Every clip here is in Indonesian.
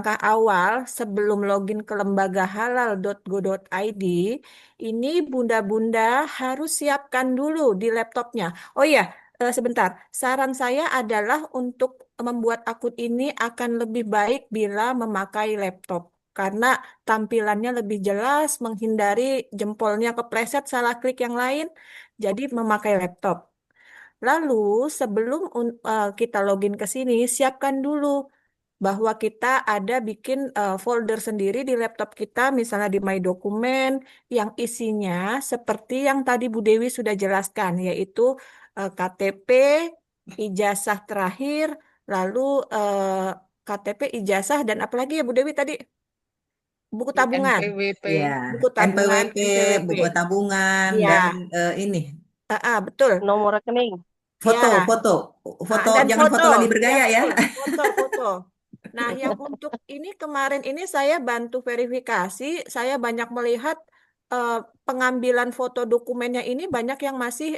langkah awal sebelum login ke lembaga halal.go.id, ini bunda-bunda harus siapkan dulu di laptopnya. Oh iya, sebentar. Saran saya adalah untuk membuat akun ini akan lebih baik bila memakai laptop. Karena tampilannya lebih jelas, menghindari jempolnya kepleset salah klik yang lain. Jadi memakai laptop. Lalu sebelum kita login ke sini, siapkan dulu bahwa kita ada bikin folder sendiri di laptop kita, misalnya di My Dokumen, yang isinya seperti yang tadi Bu Dewi sudah jelaskan, yaitu KTP, ijazah terakhir, lalu eh, KTP, ijazah, dan apalagi ya Bu Dewi tadi, buku tabungan, NPWP, Ya, buku tabungan NPWP, NPWP. buku tabungan, dan Ya, ini betul. nomor rekening. foto, Ya, foto, foto, Dan jangan foto, foto lagi ya bergaya ya. betul, foto-foto. Nah, yang untuk ini kemarin ini saya bantu verifikasi, saya banyak melihat eh, pengambilan foto dokumennya ini banyak yang masih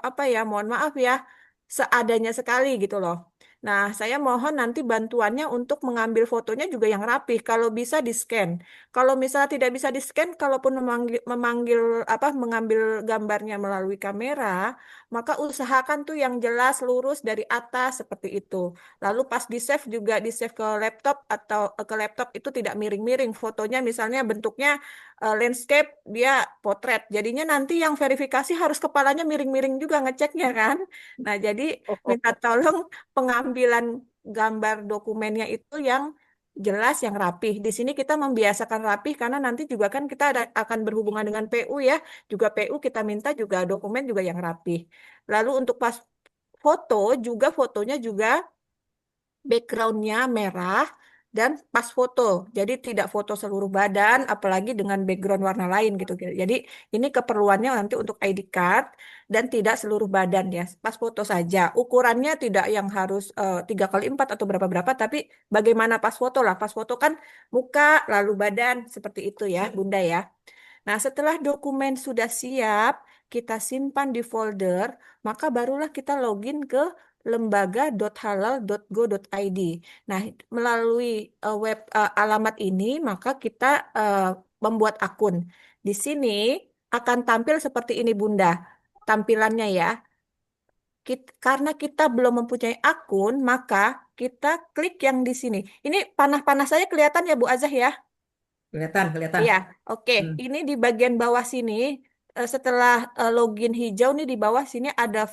apa ya, mohon maaf ya, seadanya sekali gitu loh. Nah, saya mohon nanti bantuannya untuk mengambil fotonya juga yang rapih, kalau bisa di-scan. Kalau misalnya tidak bisa di-scan, kalaupun memanggil apa mengambil gambarnya melalui kamera, maka usahakan tuh yang jelas lurus dari atas seperti itu. Lalu pas di save juga di save ke laptop atau ke laptop itu tidak miring-miring. Fotonya misalnya bentuknya landscape, dia potret. Jadinya nanti yang verifikasi harus kepalanya miring-miring juga ngeceknya kan. Nah, jadi minta tolong pengambilan gambar dokumennya itu yang jelas, yang rapih. Di sini kita membiasakan rapih karena nanti juga kan kita akan berhubungan dengan PU ya. Juga PU kita minta juga dokumen juga yang rapih. Lalu untuk pas foto juga fotonya juga backgroundnya merah dan pas foto. Jadi tidak foto seluruh badan, apalagi dengan background warna lain gitu. Jadi ini keperluannya nanti untuk ID card dan tidak seluruh badan ya. Pas foto saja. Ukurannya tidak yang harus 3x4 atau berapa-berapa, tapi bagaimana pas foto lah. Pas foto kan muka lalu badan seperti itu ya, Bunda ya. Nah, setelah dokumen sudah siap, kita simpan di folder, maka barulah kita login ke lembaga.halal.go.id. Nah, melalui alamat ini, maka kita eh, membuat akun. Di sini akan tampil seperti ini, Bunda. Tampilannya ya. Karena kita belum mempunyai akun, maka kita klik yang di sini. Ini panah-panah saya kelihatan ya, Bu Azah ya? Kelihatan, kelihatan. Iya, oke. Hmm. Ini di bagian bawah sini, setelah login hijau nih di bawah sini ada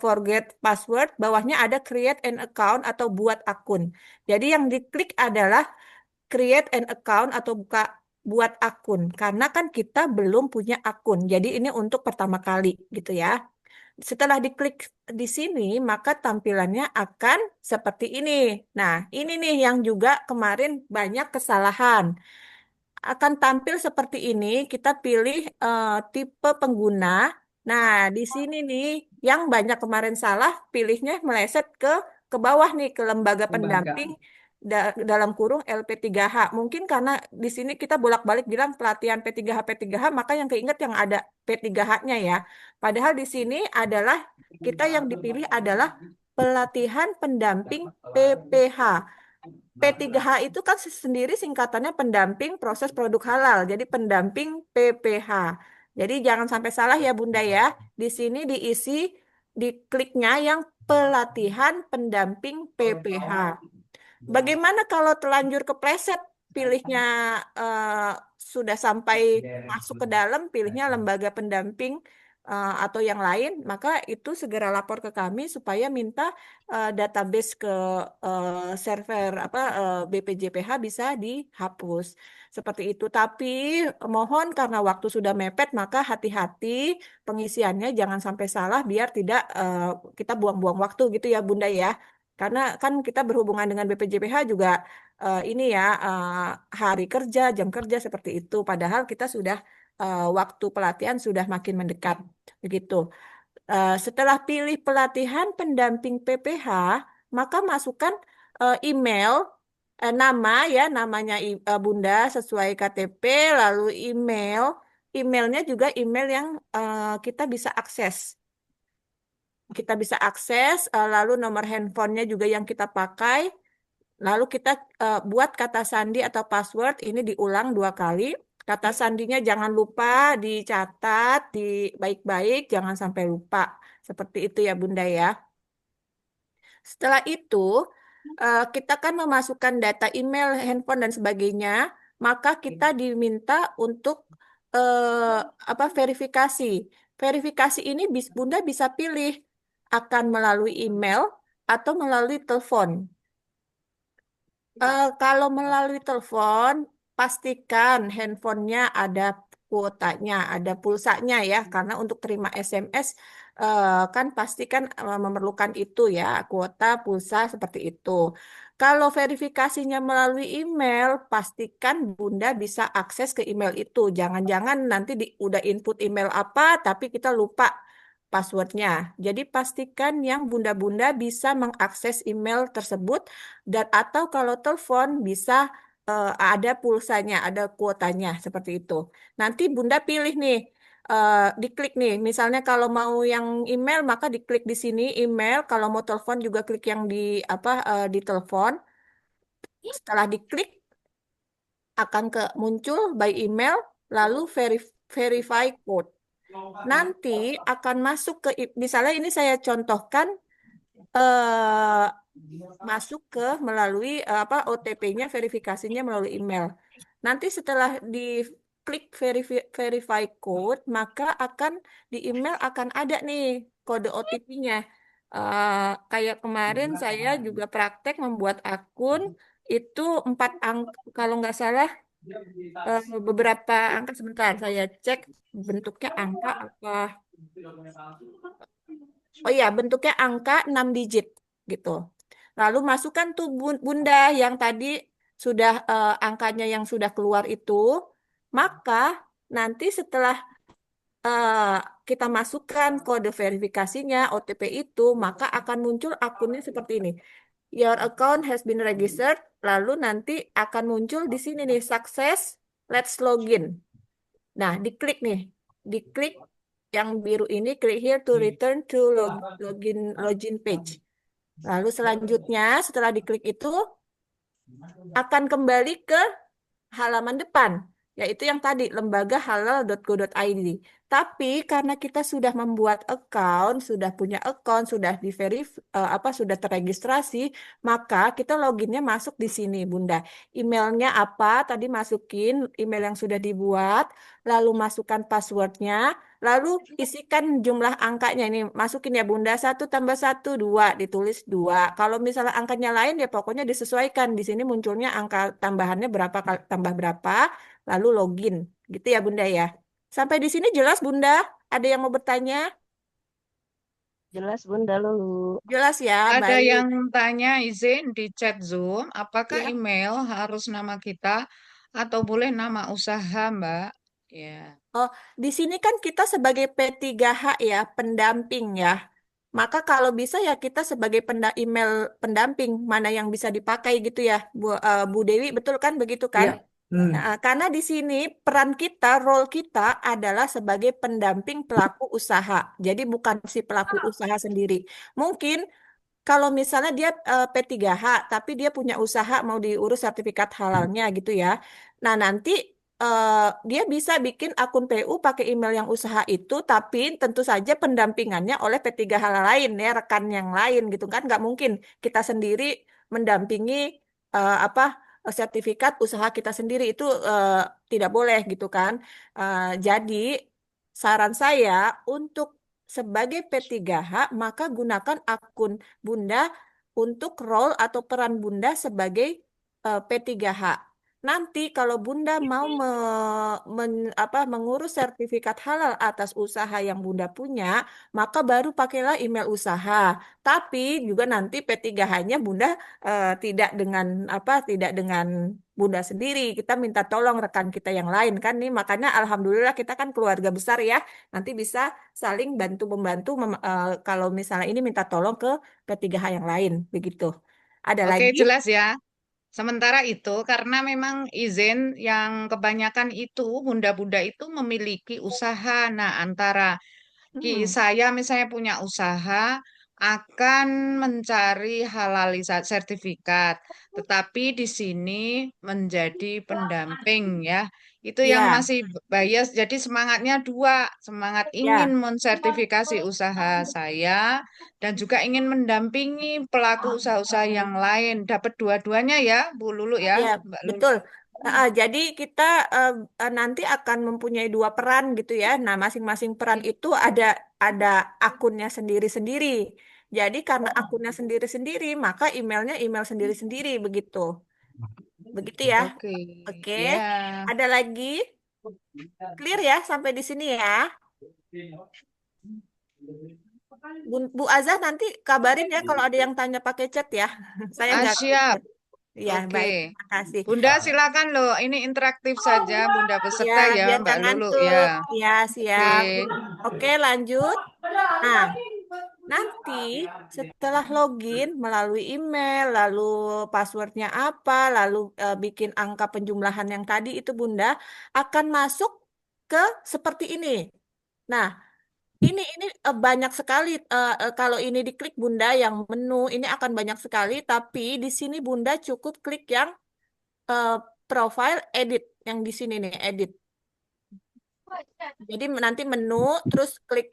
forget password, bawahnya ada create an account atau buat akun. Jadi yang diklik adalah create an account atau buat akun, karena kan kita belum punya akun. Jadi ini untuk pertama kali gitu ya. Setelah diklik di sini, maka tampilannya akan seperti ini. Nah, ini nih yang juga kemarin banyak kesalahan akan tampil seperti ini. Kita pilih tipe pengguna. Nah, di sini nih yang banyak kemarin salah, pilihnya meleset ke bawah nih ke lembaga Lembaga. pendamping dalam kurung LP3H. Mungkin karena di sini kita bolak-balik bilang pelatihan P3H P3H, maka yang keinget yang ada P3H-nya ya. Padahal di sini adalah kita yang dipilih adalah pelatihan pendamping PPH. P3H itu kan sendiri singkatannya pendamping proses produk halal. Jadi pendamping PPH. Jadi jangan sampai salah ya Bunda ya. Di sini diisi di kliknya yang pelatihan pendamping PPH. Bagaimana kalau telanjur kepleset pilihnya eh, sudah sampai masuk ke dalam pilihnya lembaga pendamping atau yang lain, maka itu segera lapor ke kami supaya minta database ke server apa BPJPH bisa dihapus. Seperti itu. Tapi mohon karena waktu sudah mepet maka hati-hati pengisiannya jangan sampai salah biar tidak kita buang-buang waktu gitu ya Bunda ya. Karena kan kita berhubungan dengan BPJPH juga ini ya hari kerja, jam kerja seperti itu. Padahal kita sudah waktu pelatihan sudah makin mendekat begitu. Setelah pilih pelatihan pendamping PPH, maka masukkan email, nama ya, namanya Bunda sesuai KTP, lalu email, emailnya juga email yang kita bisa akses. Kita bisa akses, lalu nomor handphonenya juga yang kita pakai. Lalu kita buat kata sandi atau password ini diulang 2 kali. Kata sandinya jangan lupa dicatat, di baik-baik, jangan sampai lupa. Seperti itu ya Bunda ya. Setelah itu, kita kan memasukkan data email, handphone, dan sebagainya, maka kita diminta untuk eh, verifikasi. Verifikasi ini Bunda bisa pilih akan melalui email atau melalui telepon. Kalau melalui telepon, pastikan handphonenya ada kuotanya, ada pulsanya ya, karena untuk terima SMS kan pastikan memerlukan itu ya, kuota, pulsa seperti itu. Kalau verifikasinya melalui email, pastikan Bunda bisa akses ke email itu. Jangan-jangan nanti udah input email apa, tapi kita lupa passwordnya. Jadi pastikan yang Bunda-Bunda bisa mengakses email tersebut dan atau kalau telepon bisa ada pulsanya, ada kuotanya seperti itu. Nanti Bunda pilih nih, diklik nih. Misalnya kalau mau yang email maka diklik di sini email. Kalau mau telepon juga klik yang di di telepon. Setelah diklik akan muncul by email, lalu verify code. Nanti akan masuk ke misalnya ini saya contohkan eh, masuk ke melalui OTP-nya verifikasinya melalui email. Nanti setelah diklik verify code, maka akan di email akan ada nih kode OTP-nya. Kayak kemarin saya juga praktek membuat akun itu 4 angka, kalau nggak salah beberapa angka sebentar saya cek bentuknya angka apa. Oh iya, bentuknya angka 6 digit gitu. Lalu masukkan tuh Bunda yang tadi sudah angkanya yang sudah keluar itu, maka nanti setelah eh, kita masukkan kode verifikasinya OTP itu, maka akan muncul akunnya seperti ini. Your account has been registered. Lalu nanti akan muncul di sini nih sukses. Let's login. Nah, diklik nih, diklik yang biru ini, klik here to return to login page. Lalu selanjutnya setelah diklik itu akan kembali ke halaman depan, yaitu yang tadi lembagahalal.go.id. Tapi karena kita sudah membuat account, sudah punya account, sudah sudah terregistrasi, maka kita loginnya masuk di sini, Bunda. Emailnya apa? Tadi masukin email yang sudah dibuat, lalu masukkan passwordnya, lalu isikan jumlah angkanya ini. Masukin ya, Bunda, 1 tambah 1, 2, ditulis 2. Kalau misalnya angkanya lain, ya pokoknya disesuaikan. Di sini munculnya angka tambahannya berapa tambah berapa, lalu login. Gitu ya, Bunda ya. Sampai di sini jelas, Bunda? Ada yang mau bertanya? Jelas Bunda Lulu. Jelas ya, Ada baik. yang tanya izin di chat Zoom, apakah Ya. email harus nama kita atau boleh nama usaha, Mbak? Ya. Oh, di sini kan kita sebagai P3H ya, pendamping ya. Maka kalau bisa ya kita sebagai email pendamping mana yang bisa dipakai gitu ya, Bu Dewi, betul kan begitu kan? Iya. Hmm. Nah, karena di sini peran kita, role kita adalah sebagai pendamping pelaku usaha. Jadi bukan si pelaku usaha sendiri. Mungkin kalau misalnya dia P3H, tapi dia punya usaha mau diurus sertifikat halalnya gitu ya. Nah, nanti eh, dia bisa bikin akun PU pakai email yang usaha itu, tapi tentu saja pendampingannya oleh P3H lain ya, rekan yang lain gitu kan. Nggak mungkin kita sendiri mendampingi apa sertifikat usaha kita sendiri itu tidak boleh gitu kan. Jadi saran saya untuk sebagai P3H, maka gunakan akun Bunda untuk role atau peran Bunda sebagai P3H. Nanti kalau Bunda mau mengurus sertifikat halal atas usaha yang Bunda punya, maka baru pakailah email usaha. Tapi juga nanti P3H-nya Bunda tidak dengan Bunda sendiri. Kita minta tolong rekan kita yang lain kan nih. Makanya alhamdulillah kita kan keluarga besar ya. Nanti bisa saling bantu membantu kalau misalnya ini minta tolong ke P3H yang lain begitu. Ada Oke, lagi? jelas ya. Sementara itu, karena memang izin yang kebanyakan itu, bunda-bunda itu memiliki usaha. Nah, antara Hmm. saya misalnya punya usaha, akan mencari halalisasi sertifikat, tetapi di sini menjadi pendamping ya. Itu yang Ya, masih bias. Jadi semangatnya dua, semangat ingin ya, mensertifikasi usaha saya dan juga ingin mendampingi pelaku usaha-usaha yang lain. Dapat dua-duanya ya, Bu Lulu ya, ya, Mbak Lulu. betul. Jadi kita eh, nanti akan mempunyai dua peran gitu ya. Nah, masing-masing peran itu ada akunnya sendiri-sendiri. Jadi karena akunnya sendiri-sendiri, maka emailnya email sendiri-sendiri begitu. Begitu ya. Oke, Oke. ya. Ada lagi? Clear ya sampai di sini ya. Bu Azah nanti kabarin ya kalau ada yang tanya pakai chat ya. Saya Ah, nggak siap. chat. Ya, Oke. baik. Terima kasih. Bunda silakan loh. Ini interaktif saja Bunda Ya, peserta ya, biar Mbak nggak Lulu ngantuk. ya. Ya, Oke. siap. Oke, lanjut. Nah, nanti setelah login melalui email, lalu passwordnya apa, lalu bikin angka penjumlahan yang tadi itu Bunda akan masuk ke seperti ini. Nah, ini banyak sekali kalau ini diklik Bunda yang menu ini akan banyak sekali, tapi di sini Bunda cukup klik yang eh, profile edit yang di sini nih, edit. Jadi nanti menu, terus klik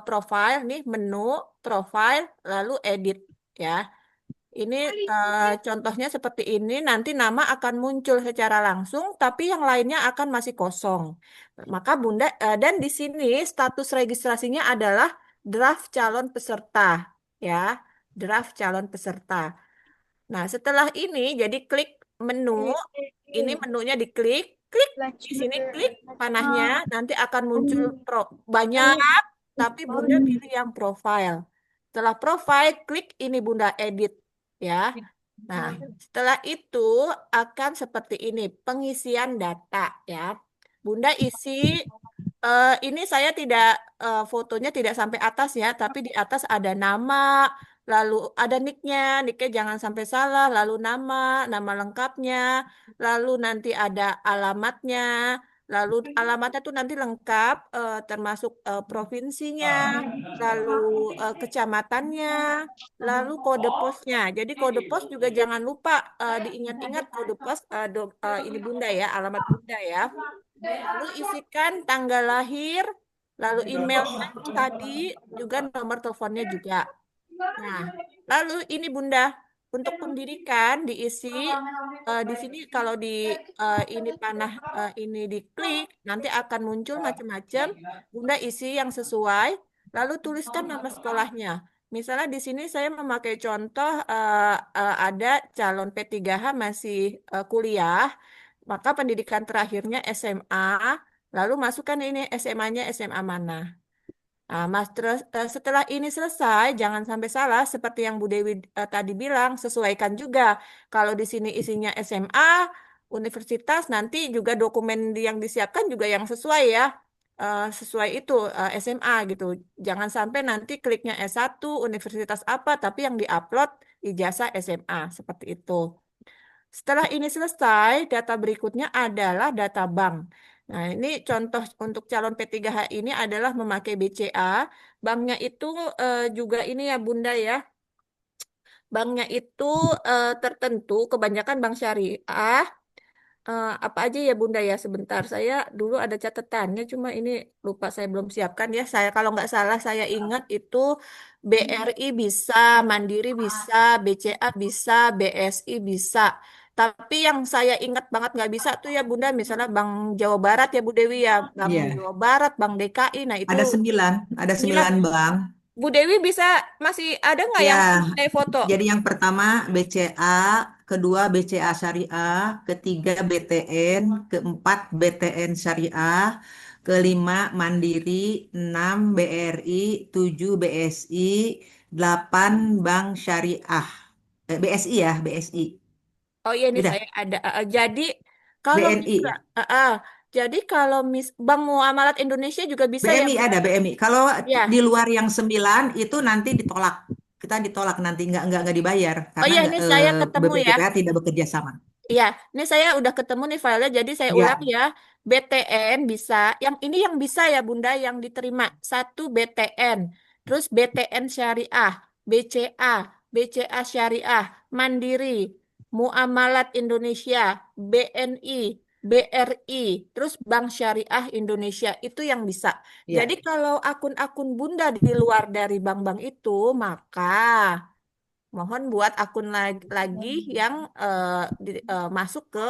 profile nih, menu, profile, lalu edit ya. Ini contohnya seperti ini, nanti nama akan muncul secara langsung, tapi yang lainnya akan masih kosong. Maka Bunda, dan di sini status registrasinya adalah draft calon peserta ya, draft calon peserta. Nah, setelah ini jadi klik menu, ini menunya diklik, klik di sini klik panahnya, nanti akan muncul banyak, tapi Bunda pilih yang profile. Setelah profile, klik ini Bunda edit ya. Nah, setelah itu akan seperti ini, pengisian data ya. Bunda isi ini saya tidak fotonya tidak sampai atas ya, tapi di atas ada nama, lalu ada nicknya, nicknya jangan sampai salah, lalu nama lengkapnya, lalu nanti ada alamatnya, lalu alamatnya tuh nanti lengkap, termasuk provinsinya, lalu kecamatannya, lalu kode posnya. Jadi kode pos juga jangan lupa diingat-ingat kode pos ini Bunda ya, alamat Bunda ya. Lalu isikan tanggal lahir, lalu emailnya tadi juga nomor teleponnya juga. Nah, lalu ini Bunda, untuk pendidikan diisi di sini kalau di ini panah ini diklik, nanti akan muncul macam-macam. Bunda isi yang sesuai, lalu tuliskan nama sekolahnya. Misalnya di sini saya memakai contoh ada calon P3H masih kuliah, maka pendidikan terakhirnya SMA, lalu masukkan ini SMA-nya SMA mana. Nah, Mas, terus setelah ini selesai, jangan sampai salah seperti yang Bu Dewi tadi bilang, sesuaikan juga. Kalau di sini isinya SMA, universitas, nanti juga dokumen yang disiapkan juga yang sesuai ya. Sesuai itu SMA gitu. Jangan sampai nanti kliknya S1 universitas apa, tapi yang diupload ijazah SMA seperti itu. Setelah ini selesai, data berikutnya adalah data bank. Nah, ini contoh untuk calon P3H ini adalah memakai BCA. Banknya itu juga ini ya Bunda ya. Banknya itu tertentu, kebanyakan bank syariah. Apa aja ya Bunda ya sebentar. Saya dulu ada catatannya, cuma ini lupa saya belum siapkan ya. Saya kalau nggak salah saya ingat itu BRI bisa, Mandiri bisa, BCA bisa, BSI bisa. Tapi yang saya ingat banget nggak bisa tuh ya Bunda, misalnya Bank Jawa Barat ya Bu Dewi ya, Bank Iya, Jawa Barat, Bank DKI. Nah itu ada 9. 9 bank. Bu Dewi bisa masih ada nggak Ya, yang foto? jadi yang pertama BCA, kedua BCA Syariah, ketiga BTN, keempat BTN Syariah, kelima Mandiri, 6 BRI, 7 BSI, 8 Bank Syariah. BSI ya, BSI. Oh iya nih Udah, saya ada. Jadi kalau BNI. misal, jadi kalau Bank Muamalat Indonesia juga bisa ya BMI Bunda? ada BMI. Kalau di Ya. luar yang 9 itu nanti ditolak. Kita ditolak nanti nggak dibayar Oh karena iya nggak ini saya ketemu ya. BPPA tidak bekerja sama. Iya, ini saya udah ketemu nih filenya. Jadi saya ulang Ya, ya. BTN bisa. Yang ini yang bisa ya Bunda yang diterima. Satu BTN, terus BTN Syariah. BCA, BCA Syariah, Mandiri, Muamalat Indonesia, BNI, BRI, terus Bank Syariah Indonesia itu yang bisa. Jadi Ya, kalau akun-akun Bunda di luar dari bank-bank itu, maka mohon buat akun lagi yang masuk ke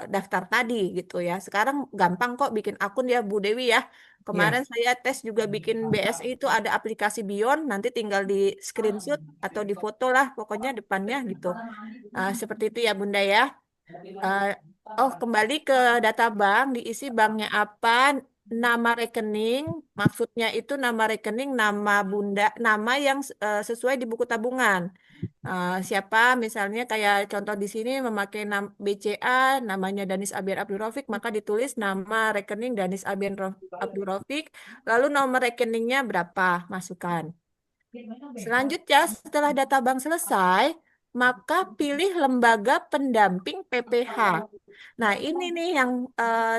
daftar tadi gitu ya. Sekarang gampang kok bikin akun ya Bu Dewi ya. ya. Kemarin saya tes juga bikin BSI itu ada aplikasi Bion, nanti tinggal di screenshot atau di foto lah pokoknya depannya gitu. Seperti itu ya Bunda ya. Eh, oh, kembali ke data bank, diisi banknya apa, nama rekening, maksudnya itu nama rekening, nama bunda, nama yang sesuai di buku tabungan. Siapa, misalnya kayak contoh di sini memakai BCA, namanya Danis Abian Abdul Rafiq, maka ditulis nama rekening Danis Abian Abdul Rafiq, lalu nomor rekeningnya berapa, masukkan. Selanjutnya, setelah data bank selesai, maka pilih lembaga pendamping PPH. Nah, ini nih yang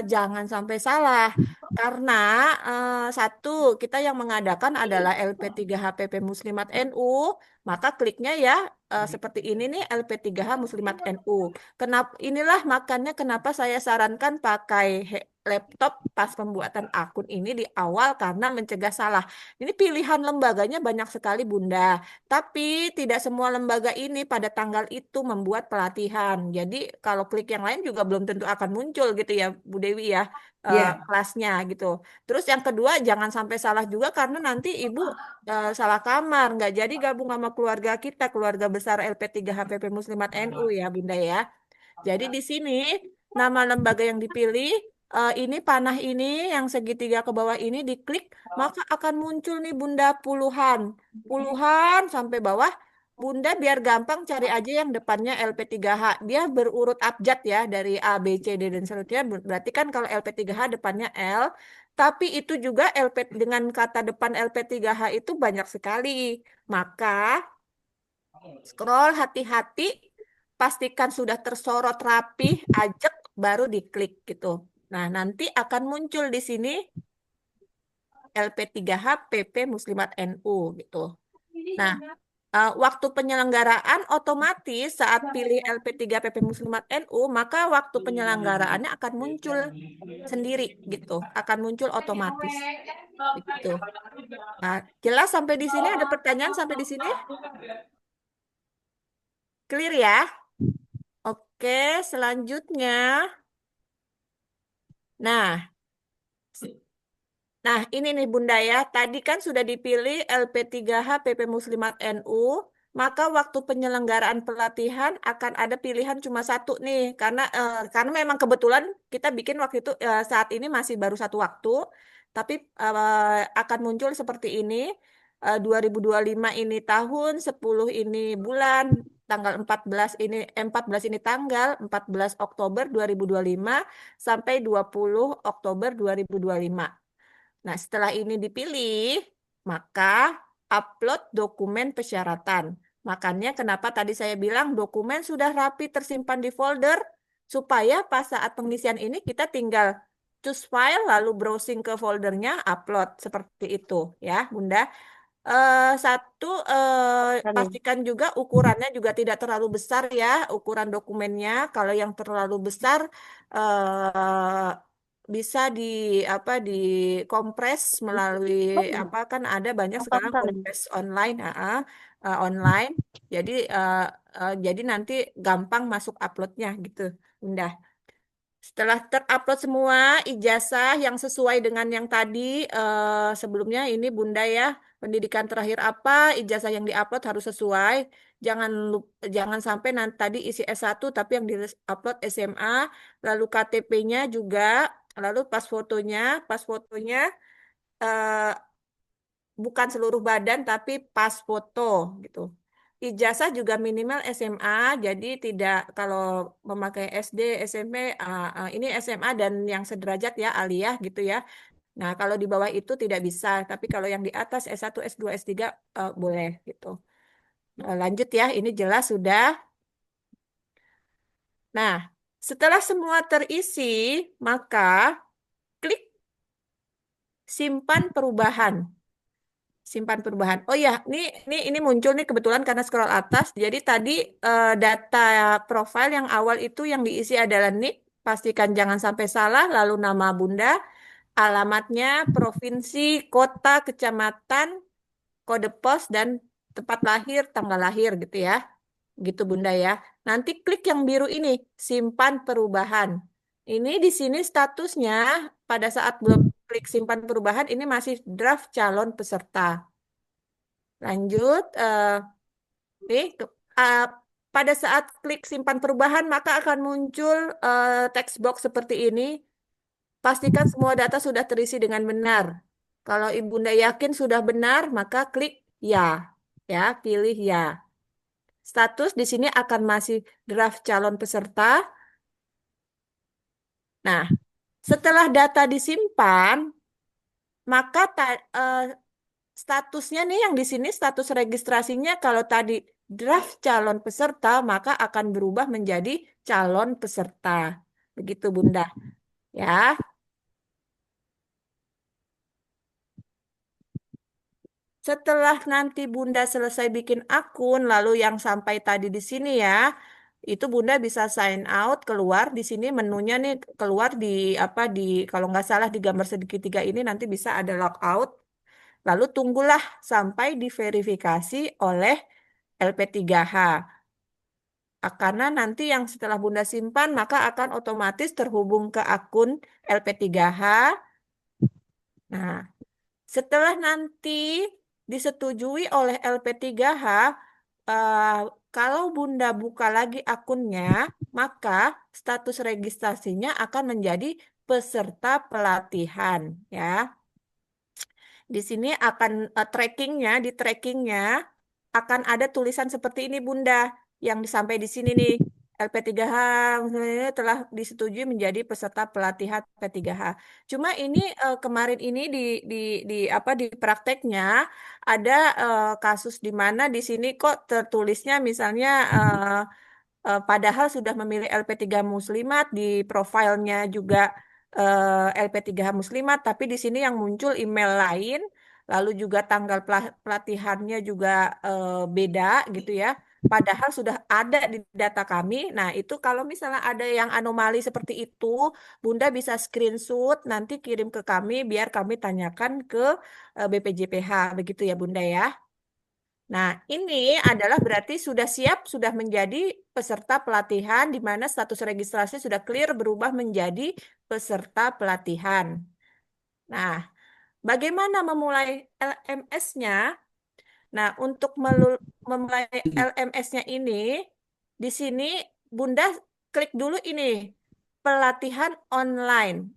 jangan sampai salah. Karena satu, kita yang mengadakan adalah LP3HPP Muslimat NU, maka kliknya ya seperti ini nih LP3H Muslimat NU. Kenapa inilah makanya kenapa saya sarankan pakai laptop pas pembuatan akun ini di awal karena mencegah salah. Ini pilihan lembaganya banyak sekali, Bunda. Tapi tidak semua lembaga ini pada tanggal itu membuat pelatihan. Jadi kalau klik yang lain juga belum tentu akan muncul gitu ya, Bu Dewi ya, Iya. kelasnya gitu. Terus yang kedua jangan sampai salah juga karena nanti Ibu salah kamar, nggak jadi gabung sama keluarga kita, keluarga besar LP3HPP Muslimat NU ya, Bunda ya. Jadi di sini nama lembaga yang dipilih ini panah ini yang segitiga ke bawah ini diklik maka akan muncul nih Bunda puluhan sampai bawah. Bunda biar gampang cari aja yang depannya LP3H. Dia berurut abjad ya dari A, B, C, D dan seterusnya. Berarti kan kalau LP3H depannya L, tapi itu juga LP dengan kata depan LP3H itu banyak sekali. Maka scroll hati-hati, pastikan sudah tersorot rapih, ajak, baru diklik gitu. Nah, nanti akan muncul di sini LP3H PP Muslimat NU gitu. Nah, waktu penyelenggaraan otomatis saat pilih LP3 PP Muslimat NU, maka waktu penyelenggaraannya akan muncul sendiri gitu, akan muncul otomatis gitu. Nah, jelas sampai di sini ada pertanyaan sampai di sini? Clear ya? Oke, selanjutnya. Nah, nah, ini nih Bunda ya. Tadi kan sudah dipilih LP3H PP Muslimat NU, maka waktu penyelenggaraan pelatihan akan ada pilihan cuma satu nih, karena memang kebetulan kita bikin waktu itu saat ini masih baru satu waktu, tapi akan muncul seperti ini. 2025 ini tahun, 10 ini bulan, tanggal 14 ini 14 ini tanggal 14 Oktober 2025 sampai 20 Oktober 2025. Nah, setelah ini dipilih, maka upload dokumen persyaratan. Makanya kenapa tadi saya bilang dokumen sudah rapi tersimpan di folder, supaya pas saat pengisian ini kita tinggal choose file, lalu browsing ke foldernya, upload. Seperti itu ya, Bunda. Satu, pastikan juga ukurannya juga tidak terlalu besar ya, ukuran dokumennya. Kalau yang terlalu besar, bisa dikompres melalui apa kan ada banyak sekarang kompres online, online. Jadi jadi nanti gampang masuk uploadnya gitu, Bunda. Setelah terupload semua ijazah yang sesuai dengan yang tadi sebelumnya ini Bunda ya, pendidikan terakhir apa, ijazah yang diupload harus sesuai. Jangan sampai nanti tadi isi S1 tapi yang diupload SMA, lalu KTP-nya juga, lalu pas fotonya eh, bukan seluruh badan tapi pas foto gitu. Ijazah juga minimal SMA, jadi tidak kalau memakai SD, SMP, ini SMA dan yang sederajat ya aliyah gitu ya. Nah, kalau di bawah itu tidak bisa, tapi kalau yang di atas S1, S2, S3 boleh gitu. Lanjut ya, ini jelas sudah. Nah, setelah semua terisi, maka klik simpan perubahan. simpan perubahan. Oh ya, ini muncul nih kebetulan karena scroll atas. Jadi tadi data profile yang awal itu yang diisi adalah NIK. Pastikan jangan sampai salah. Lalu nama Bunda, alamatnya, provinsi, kota, kecamatan, kode pos, dan tempat lahir, tanggal lahir gitu ya. Gitu Bunda ya. Nanti klik yang biru ini, simpan perubahan. Ini di sini statusnya pada saat belum klik simpan perubahan ini masih draft calon peserta. Lanjut, nih eh, pada saat klik simpan perubahan maka akan muncul text box seperti ini. Pastikan semua data sudah terisi dengan benar. Kalau Ibunda yakin sudah benar, maka klik ya. Ya, pilih ya. Status di sini akan masih draft calon peserta. Nah, setelah data disimpan, maka statusnya nih yang di sini status registrasinya kalau tadi draft calon peserta, maka akan berubah menjadi calon peserta. Begitu Bunda. Ya. Setelah nanti Bunda selesai bikin akun, lalu yang sampai tadi di sini ya, itu Bunda bisa sign out keluar di sini menunya nih keluar di apa di kalau nggak salah di gambar segitiga ini nanti bisa ada logout. Lalu tunggulah sampai diverifikasi oleh LP3H. Karena nanti yang setelah Bunda simpan maka akan otomatis terhubung ke akun LP3H. Nah, setelah nanti disetujui oleh LP3H, eh, kalau Bunda buka lagi akunnya, maka status registrasinya akan menjadi peserta pelatihan, ya. Di sini akan di trackingnya akan ada tulisan seperti ini Bunda, yang sampai di sini nih. LP3H telah disetujui menjadi peserta pelatihan P3H. Cuma ini kemarin ini di apa di prakteknya ada kasus di mana di sini kok tertulisnya misalnya padahal sudah memilih LP3 Muslimat di profilnya juga LP3 Muslimat, tapi di sini yang muncul email lain, lalu juga tanggal pelatihannya juga beda gitu ya. Padahal sudah ada di data kami. Nah, itu kalau misalnya ada yang anomali seperti itu, Bunda bisa screenshot nanti kirim ke kami biar kami tanyakan ke BPJPH. Begitu ya, Bunda ya. Nah, ini adalah berarti sudah siap, sudah menjadi peserta pelatihan di mana status registrasi sudah clear berubah menjadi peserta pelatihan. Nah, bagaimana memulai LMS-nya? Nah, untuk memulai LMS-nya ini, di sini Bunda klik dulu ini, pelatihan online.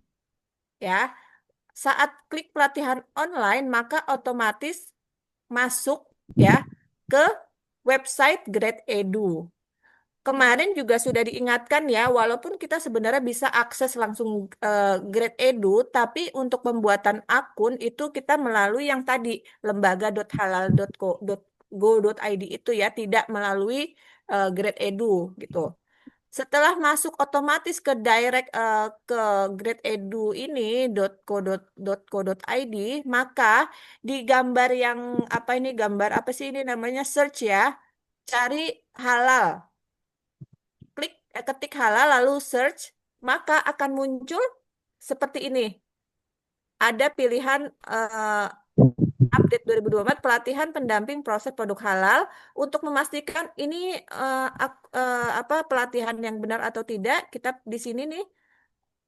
Ya, saat klik pelatihan online, maka otomatis masuk ya ke website Grade Edu. Kemarin juga sudah diingatkan ya, walaupun kita sebenarnya bisa akses langsung Grade Edu, tapi untuk pembuatan akun itu kita melalui yang tadi lembaga.halal.go.id itu ya, tidak melalui Grade Edu gitu. Setelah masuk otomatis ke direct ke Grade Edu ini .co.id, maka di gambar yang apa ini gambar apa sih ini namanya search ya, cari halal. Ketik halal lalu search, maka akan muncul seperti ini. Ada pilihan update 2024 pelatihan pendamping proses produk halal untuk memastikan ini apa pelatihan yang benar atau tidak. Kita di sini nih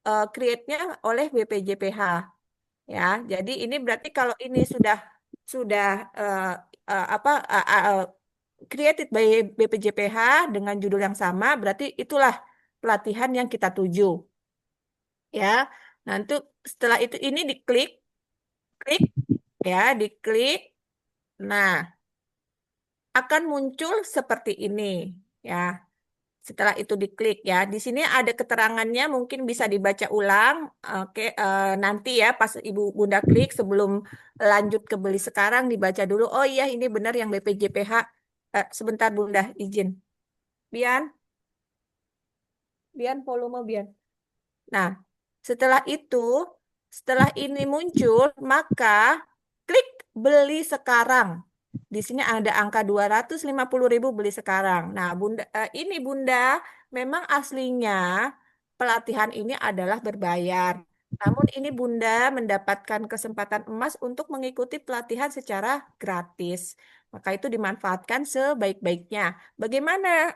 create-nya oleh BPJPH ya. Jadi ini berarti kalau ini sudah eh, apa created by BPJPH dengan judul yang sama, berarti itulah pelatihan yang kita tuju. Ya, nanti setelah itu ini diklik, klik, ya, diklik. Nah, akan muncul seperti ini, ya. Setelah itu diklik, ya. Di sini ada keterangannya, mungkin bisa dibaca ulang. Oke, nanti ya, pas Ibu Bunda klik sebelum lanjut ke beli sekarang, dibaca dulu. Oh iya, ini benar yang BPJPH. Sebentar Bunda, izin. Bian, Bian, volume Bian. Nah, setelah itu, setelah ini muncul, maka klik beli sekarang. Di sini ada angka 250.000 beli sekarang. Nah, Bunda, ini Bunda, memang aslinya pelatihan ini adalah berbayar. Namun ini Bunda mendapatkan kesempatan emas untuk mengikuti pelatihan secara gratis. Maka itu dimanfaatkan sebaik-baiknya. Bagaimana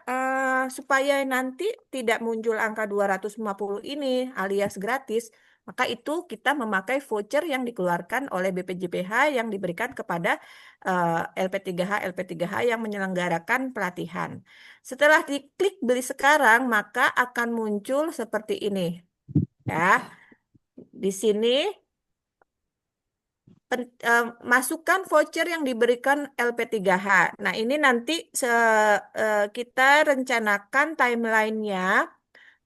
supaya nanti tidak muncul angka 250 ini alias gratis? Maka itu kita memakai voucher yang dikeluarkan oleh BPJPH yang diberikan kepada LP3H LP3H yang menyelenggarakan pelatihan. Setelah diklik beli sekarang, maka akan muncul seperti ini. Ya, di sini masukkan voucher yang diberikan LP3H. Nah, ini nanti kita rencanakan timelinenya.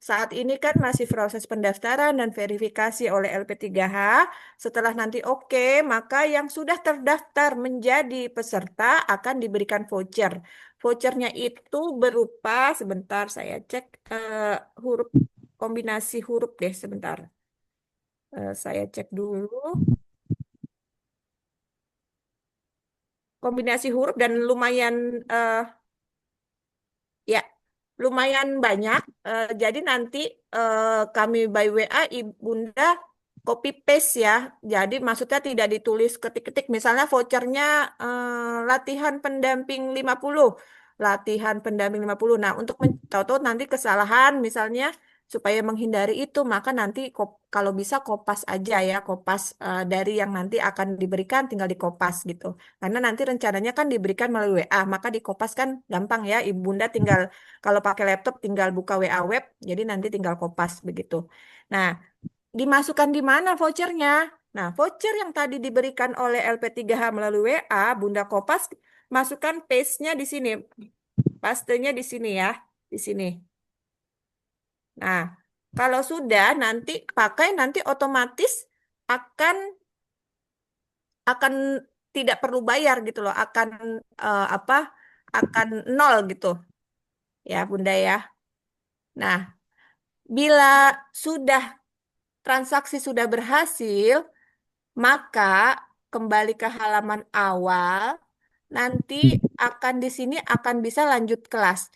Saat ini kan masih proses pendaftaran dan verifikasi oleh LP3H. Setelah nanti oke, maka yang sudah terdaftar menjadi peserta akan diberikan voucher. Vouchernya itu berupa, sebentar saya cek huruf kombinasi huruf deh sebentar. Saya cek dulu kombinasi huruf dan lumayan eh, ya, lumayan banyak. Jadi nanti kami by WA Ibunda copy paste ya. Jadi maksudnya tidak ditulis ketik-ketik. Misalnya vouchernya latihan pendamping 50, latihan pendamping 50. Nah, untuk tahu-tahu nanti kesalahan misalnya supaya menghindari itu, maka nanti kalau bisa kopas aja ya, kopas dari yang nanti akan diberikan tinggal dikopas gitu. Karena nanti rencananya kan diberikan melalui WA, maka dikopas kan gampang ya. Ibunda tinggal kalau pakai laptop tinggal buka WA web, jadi nanti tinggal kopas begitu. Nah, dimasukkan di mana vouchernya? Nah, voucher yang tadi diberikan oleh LP3H melalui WA, Bunda kopas, masukkan paste-nya di sini. Pastenya di sini ya, di sini. Nah, kalau sudah nanti pakai nanti otomatis akan akan tidak perlu bayar gitu loh, akan apa? Akan nol gitu ya, Bunda ya. Nah, bila sudah transaksi sudah berhasil, maka kembali ke halaman awal. Nanti akan di sini akan bisa lanjut kelas.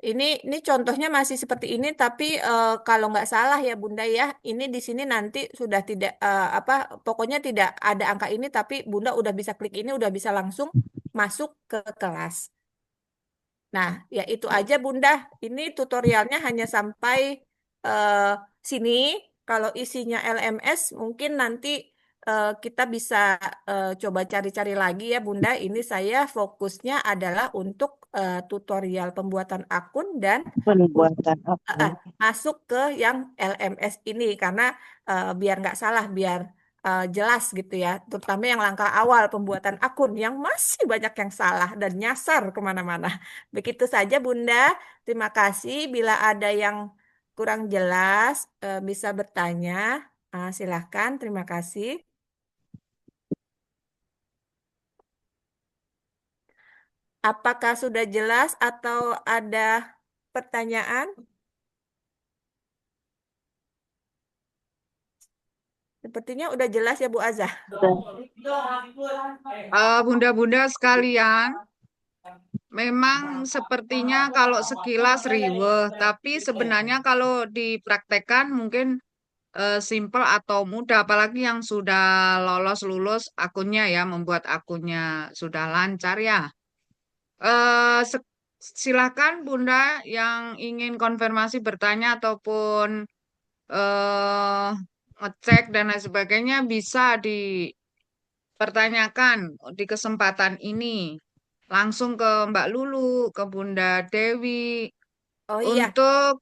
Ini contohnya masih seperti ini, tapi kalau nggak salah ya Bunda ya, ini di sini nanti sudah tidak apa, pokoknya tidak ada angka ini, tapi Bunda udah bisa klik ini, udah bisa langsung masuk ke kelas. Nah, ya itu aja Bunda. Ini tutorialnya hanya sampai eh, sini. Kalau isinya LMS, mungkin nanti kita bisa coba cari-cari lagi ya Bunda. Ini saya fokusnya adalah untuk tutorial pembuatan akun dan Pembuatan ah, akun. masuk ke yang LMS ini karena biar nggak salah, biar jelas gitu ya. Terutama yang langkah awal pembuatan akun yang masih banyak yang salah dan nyasar kemana-mana. Begitu saja Bunda. Terima kasih. Bila ada yang kurang jelas bisa bertanya. Silahkan. Terima kasih. Apakah sudah jelas atau ada pertanyaan? Sepertinya udah jelas ya Bu Azah. Bunda-bunda sekalian, memang sepertinya kalau sekilas riweh, tapi sebenarnya kalau dipraktekkan mungkin simple atau mudah, apalagi yang sudah lolos-lulus akunnya ya, membuat akunnya sudah lancar ya. Eh, se- Silakan Bunda yang ingin konfirmasi bertanya ataupun eh, ngecek dan lain sebagainya bisa dipertanyakan di kesempatan ini. Langsung ke Mbak Lulu, ke Bunda Dewi Oh iya, untuk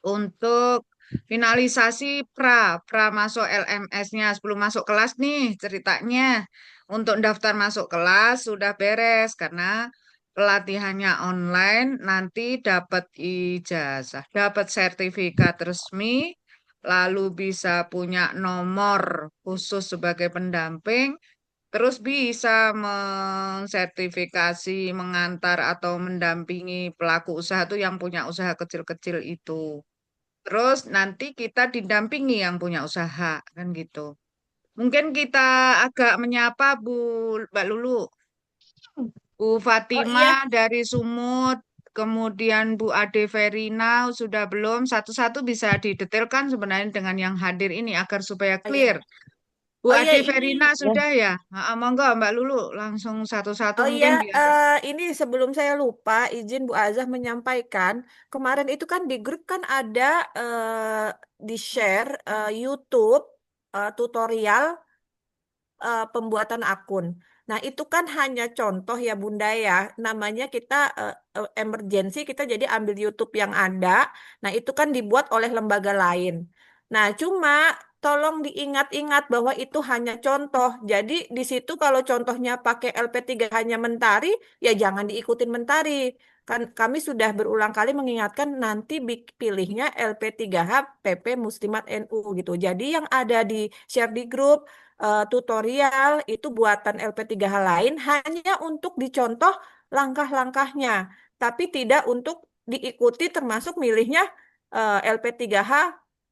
untuk finalisasi pra masuk LMS-nya sebelum masuk kelas nih ceritanya. Untuk daftar masuk kelas sudah beres karena pelatihannya online, nanti dapat ijazah, dapat sertifikat resmi, lalu bisa punya nomor khusus sebagai pendamping, terus bisa mensertifikasi, mengantar atau mendampingi pelaku usaha tuh yang punya usaha kecil-kecil itu. Terus nanti kita didampingi yang punya usaha, kan gitu. Mungkin kita agak menyapa Mbak Lulu. Bu Oh Fatima iya, dari Sumut, kemudian Bu Ade Verina sudah belum? Satu-satu bisa didetailkan sebenarnya dengan yang hadir ini agar supaya oh iya, clear. Bu oh iya Ade ini. Verina Ya. sudah ya? Monggo Mbak Lulu langsung satu-satu Oh iya, mungkin biar. ini sebelum saya lupa, izin Bu Azah menyampaikan, kemarin itu kan di grup kan ada di-share YouTube tutorial pembuatan akun. Nah, itu kan hanya contoh ya Bunda ya. Namanya kita emergency, kita jadi ambil YouTube yang ada. Nah, itu kan dibuat oleh lembaga lain. Nah, cuma tolong diingat-ingat bahwa itu hanya contoh. Jadi di situ kalau contohnya pakai LP3 hanya Mentari, ya jangan diikutin Mentari. Kan kami sudah berulang kali mengingatkan nanti pilihnya LP3H PP Muslimat NU gitu. Jadi yang ada di share di grup tutorial itu buatan LP3H lain hanya untuk dicontoh langkah-langkahnya, tapi tidak untuk diikuti termasuk milihnya LP3H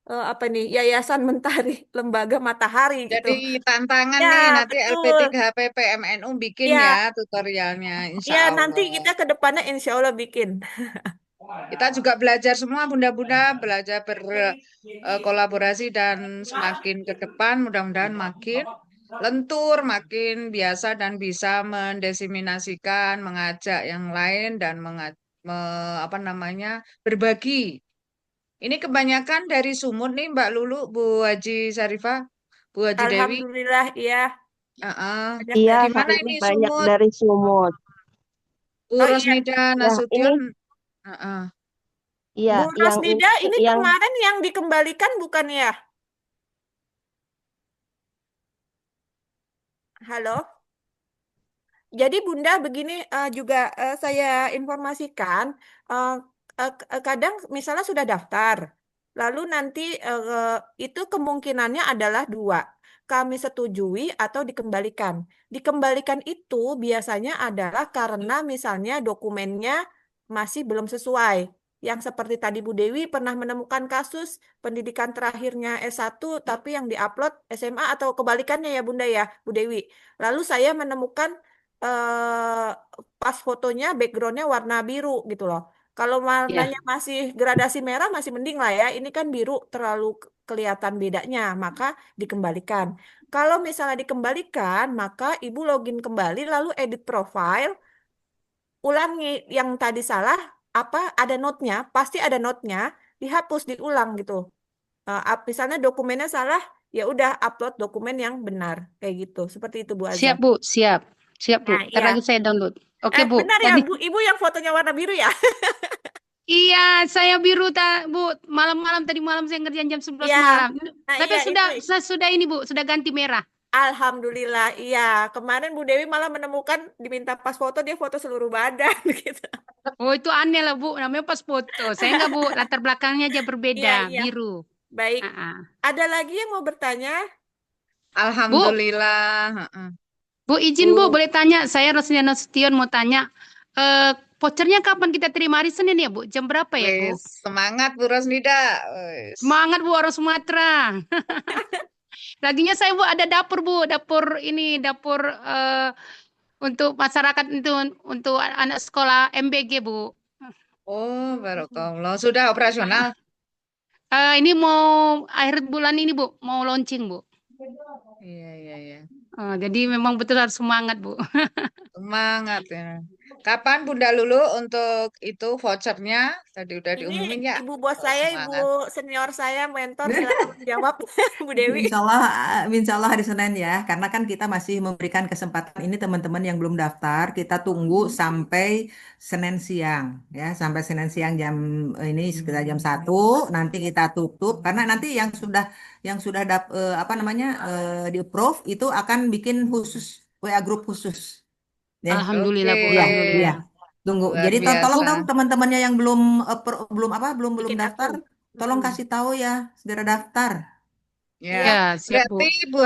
apa nih Yayasan Mentari Lembaga Matahari gitu. Jadi tantangan Ya, nih nanti betul. LP3HP PMNU bikin ya Ya, tutorialnya, insya ya nanti Allah. kita ke depannya insya Allah bikin. Kita juga belajar semua bunda-bunda, belajar berkolaborasi dan semakin ke depan mudah-mudahan makin lentur, makin biasa dan bisa mendesiminasikan, mengajak yang lain dan apa namanya berbagi. Ini kebanyakan dari Sumut nih Mbak Lulu, Bu Haji Sarifah, Bu Haji Dewi. Alhamdulillah ya Heeh. banyak Iya, dari. Gimana hari ini ini banyak Sumut? dari Sumut. Bu Oh iya, Rosnida Yang ini, Nasution. Heeh. iya, Bu yang ini, Rosnida ini yang kemarin yang dikembalikan bukan ya? Halo? Jadi Bunda begini juga saya informasikan eh, kadang misalnya sudah daftar, lalu nanti itu kemungkinannya adalah dua, kami setujui atau dikembalikan. Dikembalikan itu biasanya adalah karena misalnya dokumennya masih belum sesuai. Yang seperti tadi Bu Dewi pernah menemukan kasus pendidikan terakhirnya S1 tapi yang diupload SMA atau kebalikannya ya Bunda ya Bu Dewi. Lalu saya menemukan eh, pas fotonya backgroundnya warna biru gitu loh. Kalau ya, warnanya masih gradasi merah masih mending lah ya. Ini kan biru terlalu kelihatan bedanya, maka dikembalikan. Kalau misalnya dikembalikan, maka ibu login kembali lalu edit profile, ulangi yang tadi salah apa ada notnya, pasti ada notnya, dihapus diulang gitu. Misalnya dokumennya salah, ya udah upload dokumen yang benar kayak gitu. Seperti itu Bu Azza. siap Bu, siap, siap Bu. Nah, Ntar iya. lagi saya download. Oke Bu, Benar ya, tadi. Bu. Ibu yang fotonya warna biru ya? Iya, saya biru Bu. Malam-malam tadi malam saya ngerjain jam 11 Iya. malam. Nah, Tapi iya itu. sudah ini Bu, sudah ganti merah. Alhamdulillah, iya. Kemarin Bu Dewi malah menemukan diminta pas foto dia foto seluruh badan gitu. Oh, itu aneh lah Bu, namanya pas foto. Saya enggak Bu, latar belakangnya aja Iya, berbeda, iya. biru. Baik. Ah, ah. Ada lagi yang mau bertanya? Bu, Alhamdulillah. Heeh. Bu izin Bu, Bu, boleh tanya? Saya Rosniana Nasution mau tanya. Vouchernya kapan kita terima hari Senin ya Bu? Jam berapa ya Bu? wis semangat Bu Rosnida. Wis. Semangat Bu orang Sumatera. Laginya saya Bu ada dapur Bu, dapur ini dapur untuk masyarakat itu untuk anak sekolah MBG Bu. Oh, barokallah. Sudah operasional? Ini mau akhir bulan ini Bu, mau launching Bu. Iya, iya, iya. Jadi memang betul harus semangat Bu. Semangat ya. Kapan Bunda Lulu untuk itu vouchernya? Tadi udah Ini diumumin ya? ibu bos Oh, saya, ibu semangat. senior saya, mentor, silakan menjawab, Bu Dewi. Insya Allah hari Senin ya, karena kan kita masih memberikan kesempatan ini teman-teman yang belum daftar, kita tunggu sampai Senin siang ya, sampai Senin siang jam ini sekitar jam 1 nanti kita tutup, karena nanti yang sudah apa namanya di approve itu akan bikin khusus WA grup khusus, ya. Alhamdulillah Bu, Iya, iya. alhamdulillah. Tunggu. Luar Jadi tolong biasa. dong teman-temannya yang belum belum Bikin daftar, akun. tolong Mm-mm. kasih tahu ya, segera daftar. Ya, Iya, Ya, siap berarti Bu.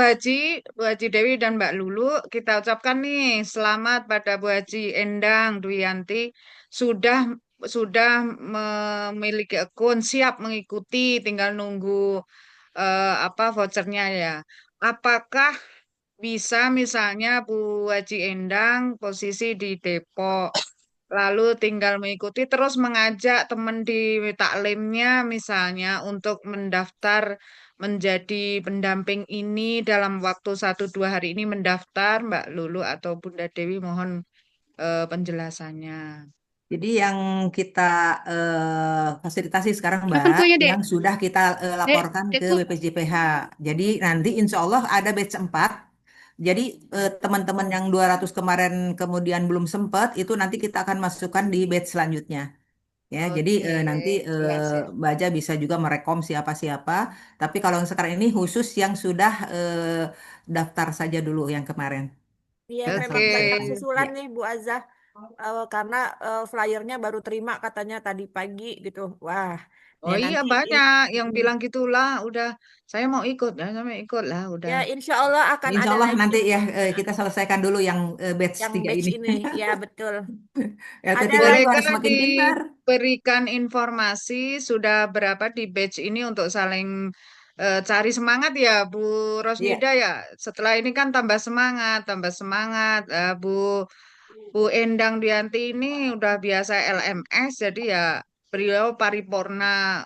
Bu Haji Dewi dan Mbak Lulu, kita ucapkan nih selamat pada Bu Haji Endang Duyanti sudah sudah memiliki akun, siap mengikuti, tinggal nunggu apa vouchernya ya. apakah bisa misalnya Bu Haji Endang posisi di Depok, lalu tinggal mengikuti terus mengajak teman di taklimnya misalnya untuk mendaftar menjadi pendamping ini dalam waktu 1-2 hari ini mendaftar Mbak Lulu atau Bunda Dewi mohon penjelasannya. Jadi yang kita fasilitasi sekarang Mbak, Tentunya, Dek. yang sudah kita Dek, laporkan ke Dekku. BPJPH. Jadi nanti insya Allah ada batch 4. Jadi teman-teman yang 200 kemarin kemudian belum sempat, itu nanti kita akan masukkan di batch selanjutnya. Ya, jadi Oke, nanti jelas ya. Mbak Aja bisa juga merekom siapa-siapa. Tapi kalau yang sekarang ini khusus yang sudah daftar saja dulu yang kemarin. Iya, Itu memang Oke. banyak selanjutnya. susulan Ya. nih Bu Azah. Karena flyernya baru terima katanya tadi pagi gitu. Wah, Oh nih iya nanti banyak yang bilang gitulah, udah saya mau ikut, ya, saya mau ikut lah, udah. ya insya Allah akan Insya ada Allah lagi nanti ya kita selesaikan dulu yang batch yang 3 batch ini. ini. Ya betul. Ada LP3 itu lagi. harus Bolehkah makin pintar. diberikan informasi sudah berapa di batch ini untuk saling cari semangat ya Bu Iya. Rosnida ya. Setelah ini kan tambah semangat, tambah semangat. Bu Endang Dianti ini udah biasa LMS, jadi ya beliau paripurna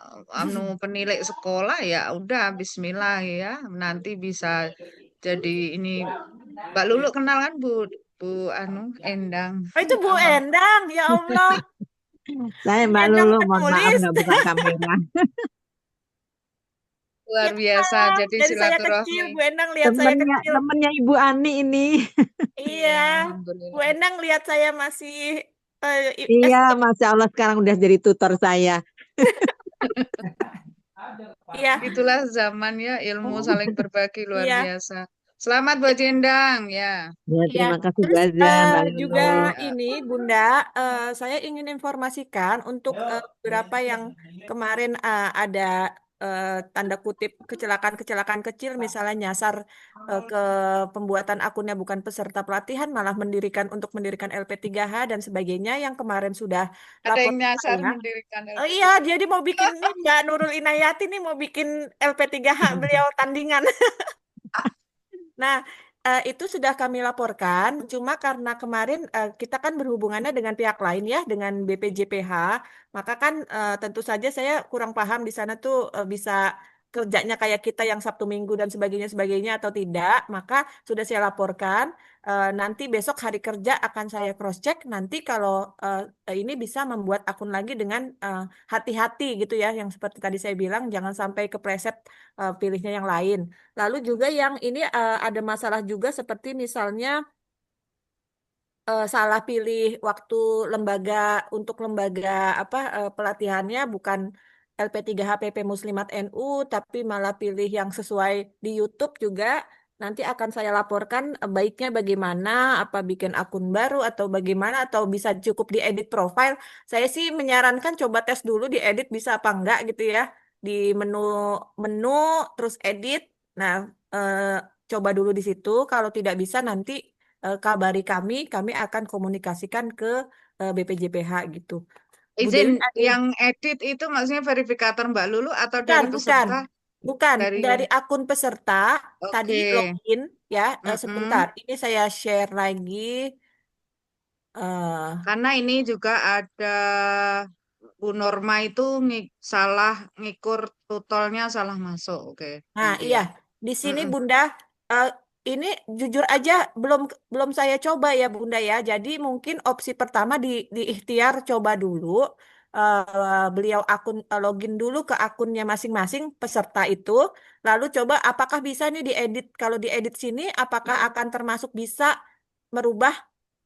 penilik sekolah ya udah Bismillah ya nanti bisa jadi ini Mbak Lulu kenal kan Bu Endang. Oh, itu Bu Endang, ya Allah. Saya Bu Mbak Endang Lulu, mohon maaf penulis. nggak buka kamera. Luar Ya, biasa jadi dari saya kecil, silaturahmi. Bu Endang lihat saya Temennya kecil. temennya Ibu Ani ini. Iya, Bu Alhamdulillah. Endang lihat saya masih Iya, SD. Masya Allah sekarang udah jadi tutor saya. Iya, Itulah zaman ya ilmu saling berbagi luar iya. biasa. Selamat buat Jendang ya. Ya, Iya, terima kasih Bu terus Aza, Mbak juga Lulu. Ya. ini Bunda, saya ingin informasikan untuk beberapa yang kemarin ada tanda kutip kecelakaan-kecelakaan kecil, misalnya nyasar ke pembuatan akunnya bukan peserta pelatihan, malah mendirikan LP3H dan sebagainya yang kemarin sudah Ada lapor yang ke nyasar saya. mendirikan Oh iya, LP3. jadi mau bikin ini Mbak Nurul Inayati nih mau bikin LP3H beliau tandingan. Nah, itu sudah kami laporkan, cuma karena kemarin kita kan berhubungannya dengan pihak lain ya, dengan BPJPH, maka kan tentu saja saya kurang paham di sana tuh bisa kerjanya kayak kita yang Sabtu Minggu dan sebagainya atau tidak, maka sudah saya laporkan. Nanti besok hari kerja akan saya cross check. Nanti kalau ini bisa membuat akun lagi dengan hati-hati gitu ya, yang seperti tadi saya bilang, jangan sampai kepleset pilihnya yang lain. Lalu juga yang ini ada masalah juga seperti misalnya salah pilih waktu lembaga untuk lembaga apa pelatihannya bukan LP3HPP Muslimat NU tapi malah pilih yang sesuai di YouTube juga. Nanti akan saya laporkan baiknya bagaimana, apa bikin akun baru atau bagaimana atau bisa cukup diedit profile. Saya sih menyarankan coba tes dulu diedit bisa apa enggak gitu ya. Di menu menu terus edit. Nah, eh, coba dulu di situ. Kalau tidak bisa nanti kabari kami akan komunikasikan ke BPJPH gitu. Bu Izin Dewi ada yang edit itu maksudnya verifikator Mbak Lulu atau bukan, dari bukan, peserta bukan dari dari akun peserta tadi Oke. login ya. Mm-mm. Sebentar, ini saya share lagi. eh Karena ini juga ada Bu Norma itu salah ngikur tutolnya salah masuk. Oke, Nah, thank you iya, ya. di sini Mm-mm. Bunda, eh, ini jujur aja belum belum saya coba ya Bunda ya. Jadi mungkin opsi pertama di ikhtiar coba dulu. Beliau login dulu ke akunnya masing-masing peserta itu, lalu coba apakah bisa nih diedit. Kalau diedit sini, apakah akan termasuk bisa merubah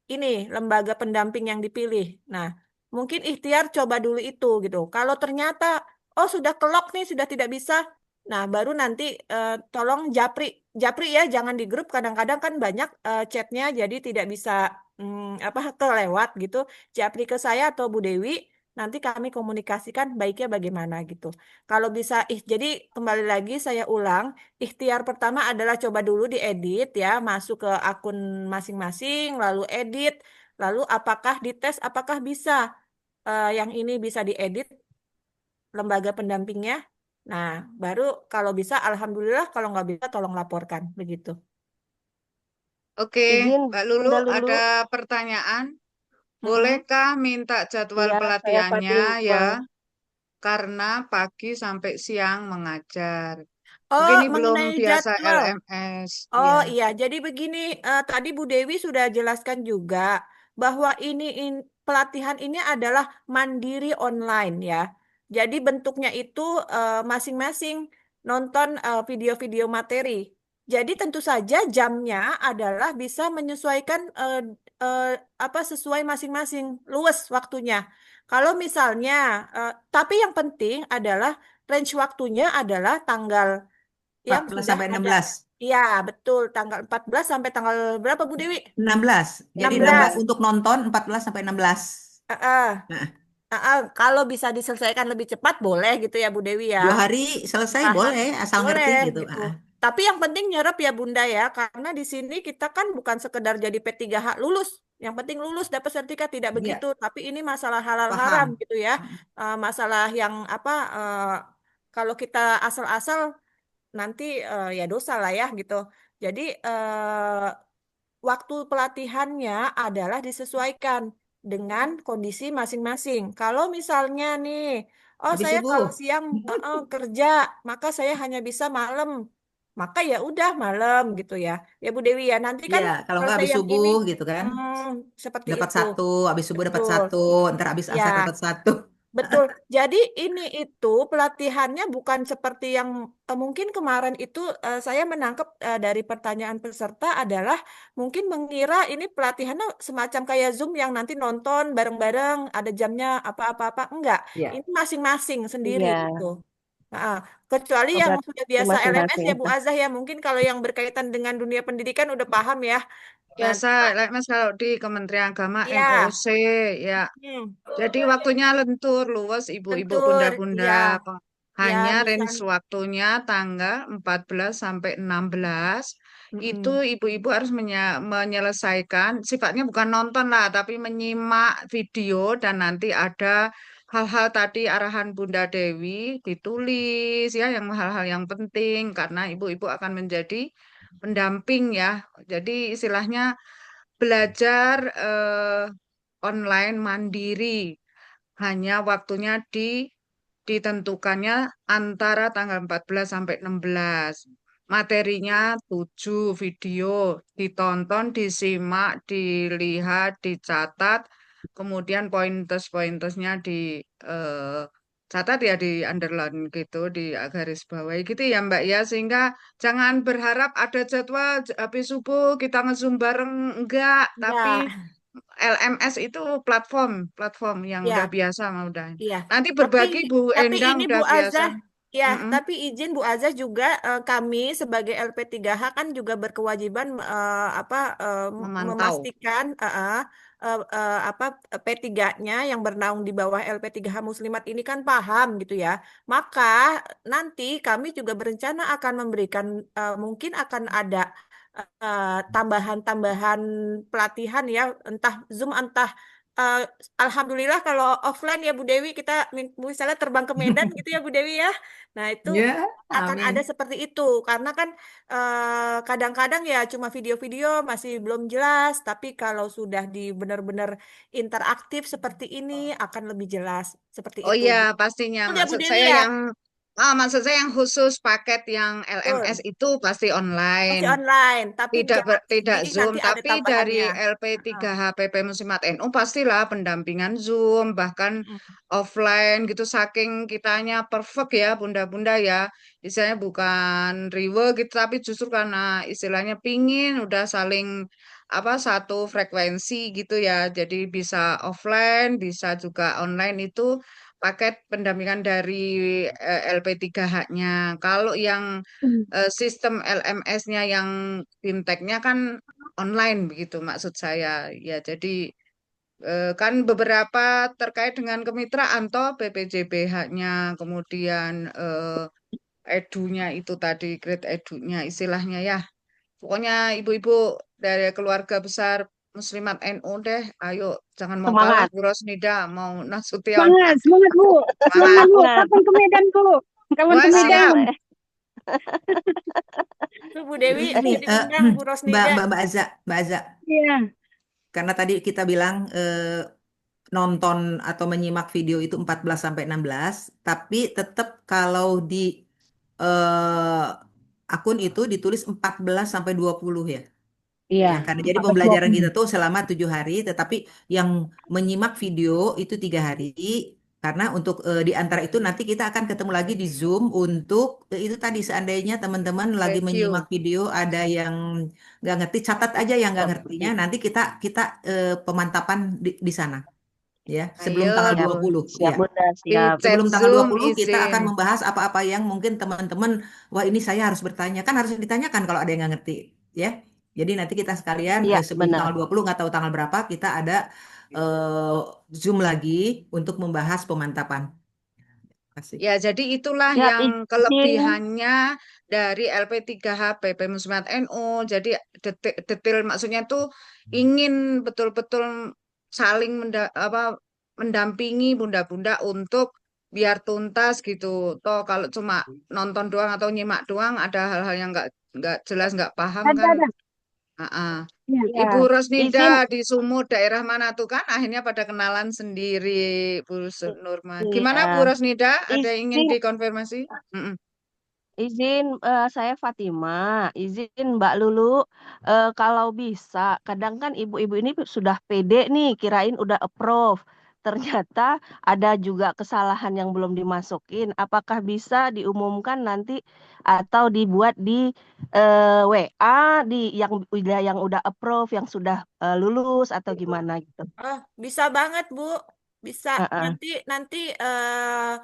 ini lembaga pendamping yang dipilih. Nah, mungkin ikhtiar coba dulu itu gitu. Kalau ternyata oh sudah kelok nih sudah tidak bisa, nah baru nanti tolong japri japri ya jangan di grup. Kadang-kadang kan banyak chatnya jadi tidak bisa apa kelewat gitu. Japri ke saya atau Bu Dewi. Nanti kami komunikasikan baiknya bagaimana gitu. Kalau bisa, jadi kembali lagi saya ulang, ikhtiar pertama adalah coba dulu diedit ya, masuk ke akun masing-masing, lalu edit, lalu apakah dites, apakah bisa yang ini bisa diedit lembaga pendampingnya. Nah, baru kalau bisa, alhamdulillah, kalau nggak bisa, tolong laporkan, begitu. Oke, Izin Mbak Lulu Bunda Lulu. ada pertanyaan. Mm-mm. Bolehkah minta jadwal Iya, saya pelatihannya Fatima. ya? Karena pagi sampai siang mengajar. Oh, Mungkin ini belum mengenai biasa jadwal. LMS. Oh Ya. iya, jadi begini, tadi Bu Dewi sudah jelaskan juga bahwa pelatihan ini adalah mandiri online ya. Jadi bentuknya itu masing-masing nonton video-video materi. Jadi tentu saja jamnya adalah bisa menyesuaikan eh, apa sesuai masing-masing, luas waktunya. Kalau misalnya, tapi yang penting adalah range waktunya adalah tanggal yang 14 sudah sampai ada. 16. Iya, betul. Tanggal 14 sampai tanggal berapa, Bu Dewi? 16. Jadi 16 16. untuk nonton 14 sampai 16. Heeh. Nah, Kalau bisa diselesaikan lebih cepat, boleh gitu ya, Bu Dewi ya. 2 hari selesai Aha, boleh asal boleh ngerti gitu. gitu. Tapi yang penting nyerap ya Bunda ya, karena di sini kita kan bukan sekedar jadi P3H lulus. Yang penting lulus dapat sertifikat, tidak begitu. Iya, Tapi ini masalah halal haram paham. gitu ya. Masalah yang apa, kalau kita asal-asal nanti ya dosa lah ya gitu. Jadi waktu pelatihannya adalah disesuaikan dengan kondisi masing-masing. Kalau misalnya nih, oh Habis saya kalau subuh. siang kerja, maka saya hanya bisa malam. Maka ya udah malam gitu ya. Ya Bu Dewi ya, nanti kan Iya, kalau kalau nggak saya habis yang ini subuh gitu kan. seperti Dapat itu. satu, habis subuh dapat Betul. satu, ntar habis Ya, asar dapat satu. betul. Jadi ini itu pelatihannya bukan seperti yang mungkin kemarin itu saya menangkap dari pertanyaan peserta adalah mungkin mengira ini pelatihannya semacam kayak Zoom yang nanti nonton bareng-bareng ada jamnya apa-apa-apa. Enggak, Iya. ini masing-masing sendiri Iya, gitu. Nah, kecuali oh, yang berarti sudah biasa LMS masing-masing ya ya. Bu Azah ya mungkin kalau yang berkaitan dengan dunia pendidikan udah paham ya. Nah, Biasa LMS kalau di Kementerian Agama iya, MOC ya. hmm, Jadi waktunya lentur, luas ibu-ibu, lentur, bunda-bunda. ya, ya Hanya bisa. range waktunya tanggal 14 sampai 16. Itu Mm-mm. ibu-ibu harus menyelesaikan, sifatnya bukan nonton lah, tapi menyimak video dan nanti ada hal-hal tadi arahan Bunda Dewi ditulis ya, yang hal-hal yang penting karena ibu-ibu akan menjadi pendamping ya. Jadi istilahnya belajar online mandiri. Hanya waktunya ditentukannya antara tanggal 14 sampai 16. Materinya 7 video, ditonton, disimak, dilihat, dicatat, kemudian pointers-pointersnya catat ya di underline gitu, di garis bawahi gitu ya Mbak ya, sehingga jangan berharap ada jadwal habis subuh kita nge-zoom bareng, enggak, tapi Enggak, LMS itu platform, platform yang udah ya, biasa mah udah. iya. Nanti Tapi berbagi Bu tapi Endang ini Bu udah biasa. Azah, ya, Mm-mm. tapi izin Bu Azah juga kami sebagai LP3H kan juga berkewajiban apa Memantau. memastikan apa P3-nya yang bernaung di bawah LP3H Muslimat ini kan paham gitu ya. Maka nanti kami juga berencana akan memberikan mungkin akan ada tambahan-tambahan pelatihan ya, entah Zoom entah eh, Alhamdulillah kalau offline ya Bu Dewi kita misalnya terbang ke Medan gitu ya Bu Dewi ya. Nah itu Ya, akan ada amin. seperti itu karena kan kadang-kadang ya cuma video-video masih belum jelas. Tapi kalau sudah di benar-benar interaktif seperti ini akan lebih jelas seperti Oh itu. iya, pastinya. Betul ya Bu Dewi ya? Maksud saya yang khusus paket yang LMS Betul. itu pasti online. Masih online, tapi jangan Tidak jadi Zoom, nanti ada tapi dari tambahannya. Heeh. LP3HPP Muslimat NU pastilah pendampingan Zoom, bahkan Mm. offline gitu, saking kitanya perfect ya, bunda-bunda ya. Istilahnya bukan riwe gitu, tapi justru karena istilahnya pingin udah saling apa satu frekuensi gitu ya. Jadi bisa offline, bisa juga online itu paket pendampingan dari LP3H-nya. Kalau yang sistem LMS-nya yang fintech-nya kan online begitu maksud saya. Ya, jadi kan beberapa terkait dengan kemitraan toh BPJBH-nya, kemudian edunya itu tadi grade edunya istilahnya ya. Pokoknya ibu-ibu dari keluarga besar Muslimat NU deh, ayo jangan mau kalah Semangat. Bu Rosnida mau Nasution. Semangat, semangat Bu. Semangat Semangat. Bu. Semangat. Kapan ke Medan Bu? Kapan Wah, ke Kalau siap. Medan? Tuh Bu Dewi Ini diundang Bu Mbak Rosnida. Mbak Mbak Aza, Mbak Aza, Iya, karena tadi kita bilang nonton atau menyimak video itu 14 sampai 16, tapi tetap kalau di eh, akun itu ditulis 14 sampai 20 ya. iya, Ya, karena jadi 14 pembelajaran kita tuh selama 7 hari, tetapi yang menyimak video itu 3 hari. Karena untuk di antara itu nanti kita akan ketemu lagi di Zoom untuk itu tadi seandainya teman-teman lagi menyimak Review. video ada yang nggak ngerti, catat aja yang nggak ngertinya. Nanti kita kita pemantapan di sana ya sebelum Ayo, tanggal siap, 20 siap ya. Bunda, di siap. chat Sebelum tanggal Zoom 20 kita akan izin. membahas apa-apa yang mungkin teman-teman, wah ini saya harus bertanya. Kan harus ditanyakan kalau ada yang nggak ngerti. Ya. Jadi nanti kita sekalian Iya, sebelum benar. tanggal 20 nggak tahu tanggal berapa, kita ada eh, Zoom lagi untuk membahas pemantapan. Kasih. Ya, jadi itulah Siap, yang izin. kelebihannya dari LP3HP Muslimat NU. Jadi detail maksudnya tuh ingin betul-betul saling mendampingi bunda-bunda untuk biar tuntas gitu. Toh kalau cuma nonton doang atau nyimak doang ada hal-hal yang nggak jelas nggak paham kan. ada. Ah. Iya. Iya, Ibu Rosnida izin. di Sumut daerah mana tuh kan akhirnya pada kenalan sendiri Bu Nurma. Gimana Iya, Bu Rosnida? Ada yang ingin izin. dikonfirmasi? Mm-mm. Izin, saya Fatima, izin Mbak Lulu, kalau bisa, kadang kan ibu-ibu ini sudah pede nih, kirain udah approve. Ternyata ada juga kesalahan yang belum dimasukin. Apakah bisa diumumkan nanti atau dibuat di WA di yang udah approve, yang sudah lulus atau gimana gitu? Oh, bisa banget Bu. Bisa. Heeh. Nanti nanti eh,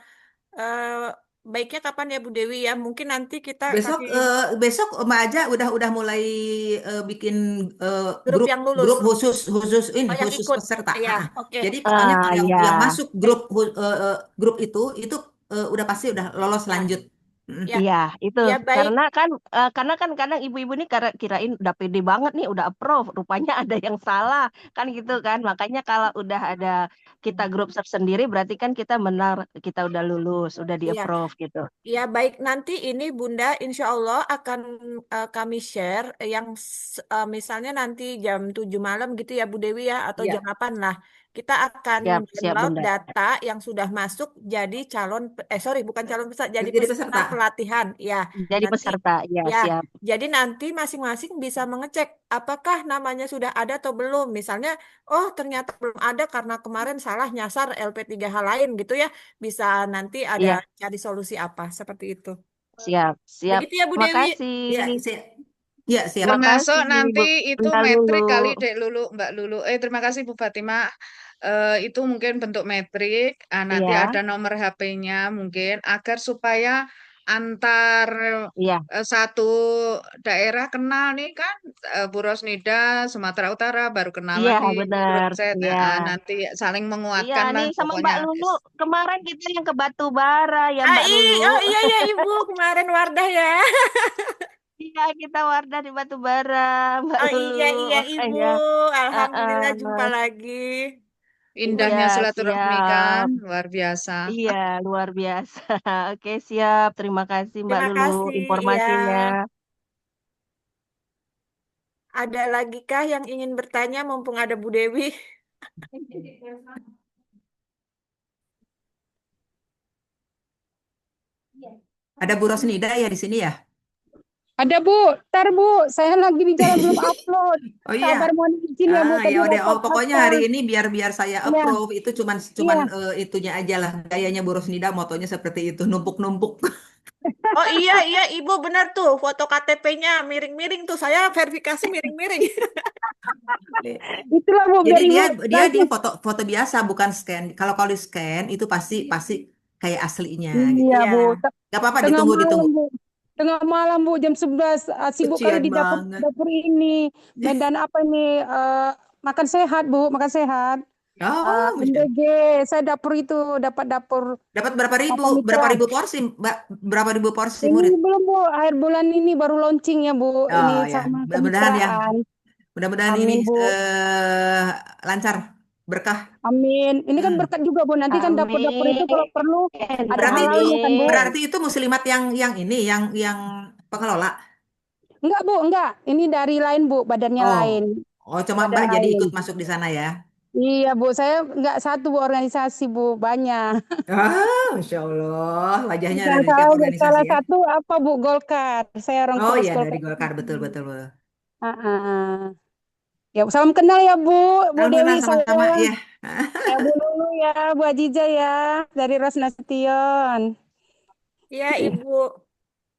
baiknya kapan ya Bu Dewi ya? Mungkin nanti kita Besok kasih besok Mbak Aja udah mulai bikin grup grup yang lulus. grup khusus khusus ini Oh, yang khusus ikut. peserta. Ya, Ha-ha. oke. Jadi pokoknya Ya. yang masuk grup itu udah pasti udah lolos Ya, lanjut. Mm. ya, Iya, itu ya baik. karena kan kadang ibu-ibu ini kirain udah pede banget nih, udah approve, rupanya ada yang salah, kan gitu kan. Makanya kalau udah ada kita grup sendiri berarti kan kita benar, kita udah lulus, udah di Iya. approve gitu. Ya, baik. Nanti ini Bunda, insya Allah akan kami share yang misalnya nanti jam 7 malam gitu ya Bu Dewi ya, atau jam Iya, 8 lah. Kita akan Siap, siap download Bunda. data yang sudah masuk jadi sorry, bukan calon peserta, jadi jadi peserta peserta. pelatihan. Ya, Jadi nanti peserta, ya ya, siap. jadi nanti masing-masing bisa mengecek apakah namanya sudah ada atau belum. Misalnya, oh ternyata belum ada karena kemarin salah nyasar LP3H lain gitu ya, bisa nanti ada Iya, cari solusi apa seperti itu. siap, siap. Begitu ya Bu Dewi. Makasih. Ya, ya siap. Termasuk Makasih nanti itu Bunda Lulu. metrik kali Dek Lulu, Mbak Lulu. Terima kasih Bu Fatima. Itu mungkin bentuk metrik. Nanti Iya, ada nomor HP-nya mungkin agar supaya antar iya. satu daerah kenal nih kan Bu Rosnida Sumatera Utara baru kenal Iya, lagi grup benar. chat. Iya. Nanti saling Iya menguatkan lah nih sama pokoknya. Mbak Lulu. Kemarin kita yang ke Batu Bara ya Ah, Mbak Lulu. oh iya ya Ibu kemarin Wardah ya. Iya kita Wardah di Batu Bara Mbak Oh Lulu. iya iya Ibu. Makanya. Alhamdulillah jumpa lagi. Iya Indahnya silaturahmi kan, siap. luar biasa. Iya luar biasa. Oke siap. Terima kasih Mbak Terima Lulu kasih. Iya. informasinya. Ada lagi kah yang ingin bertanya mumpung ada Bu Dewi? Ada Bu Rosnida ya di sini ya? Ada Bu, ntar Bu, saya lagi di jalan belum upload. Oh iya. Sabar mohon izin ya Bu, tadi Ya udah. Oh, repot pokoknya hari pasang. ini biar saya Iya, approve itu cuman cuman iya. itunya aja lah. Gayanya Bu Rosnida motonya seperti itu, numpuk-numpuk. Oh iya iya Ibu benar tuh foto KTP-nya miring-miring tuh. Saya verifikasi miring-miring. Itulah Bu, Jadi biar Ibu dia langsung. foto foto biasa bukan scan. Kalau di scan itu pasti pasti kayak aslinya gitu. Iya Iya. Bu, Gak apa-apa tengah ditunggu malam ditunggu. Bu. Tengah malam Bu, jam 11. Sibuk kali Kecian di dapur, banget. dapur ini. Medan apa ini? Makan sehat Bu, makan sehat. Oh, Masya Allah. MBG, saya dapur itu, dapat dapur Dapat berapa ribu? apa Berapa mitra. ribu porsi, Mbak? Berapa ribu porsi Ini murid? belum Bu, akhir bulan ini baru launching ya Bu, Oh ini ya, sama mudah-mudahan ya. kemitraan. Mudah-mudahan ini Amin Bu. lancar. berkah. Amin. Ini kan Hmm. berkat juga, Bu. Nanti kan dapur-dapur itu kalau perlu Amin. ada Berarti itu halalnya kan, Bu. Amin. berarti itu muslimat yang ini yang pengelola. Enggak, Bu, enggak. Ini dari lain, Bu, badannya Oh, lain. oh cuma Badan Mbak jadi lain. ikut masuk di sana ya. Iya, Bu. Saya enggak satu, Bu, organisasi, Bu. Banyak. Masya Allah, wajahnya Nah, dari tiap organisasi salah ya. satu apa, Bu? Golkar. Saya orang Oh poros iya dari Golkar. Golkar betul betul betul. Ya, salam kenal ya, Bu. Bu Salam Dewi, kenal sama-sama ya. saya Bu Lulu ya, Bu Ajiza ya, dari Rosna Nasution. Ya, Ibu.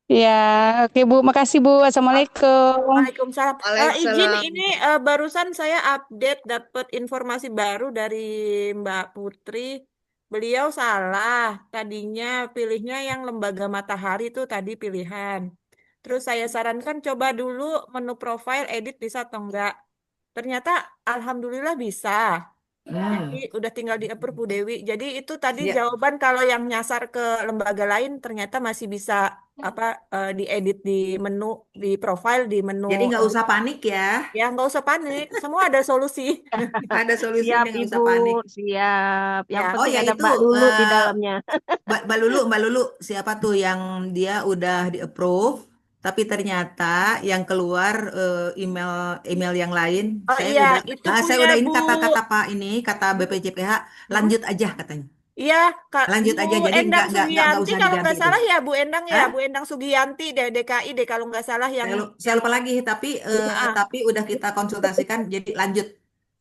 Ya, oke Bu, makasih Bu. Assalamualaikum. Waalaikumsalam. Izin Waalaikumsalam. ini barusan saya update dapat informasi baru dari Mbak Putri. Beliau salah. Tadinya pilihnya yang Lembaga Matahari itu tadi pilihan. Terus saya sarankan coba dulu menu profile edit bisa atau enggak. Ternyata alhamdulillah bisa. Jadi Hmm, udah tinggal di approve Bu Dewi. Jadi itu tadi ya. jawaban kalau yang nyasar ke lembaga lain ternyata masih bisa apa diedit di menu di profile di menu Jadi nggak usah panik ya. ya nggak usah panik. Semua ada solusi. Ada Siap, solusinya nggak Ibu. usah panik. Siap. Yang Ya. Oh penting ya ada itu Mbak Lulu di dalamnya. Mbak Lulu siapa tuh yang dia udah di approve tapi ternyata yang keluar email email yang lain Oh iya, itu saya punya udah ini Bu. kata-kata Pak ini kata BPJPH Hmm? lanjut aja katanya. Iya, Kak Lanjut Bu aja jadi Endang nggak Sugiyanti usah kalau diganti nggak tuh. salah ya Bu Endang ya, Hah? Bu Endang Sugiyanti deh DKI deh kalau nggak salah Saya yang lupa lagi ah. tapi udah kita konsultasikan jadi lanjut.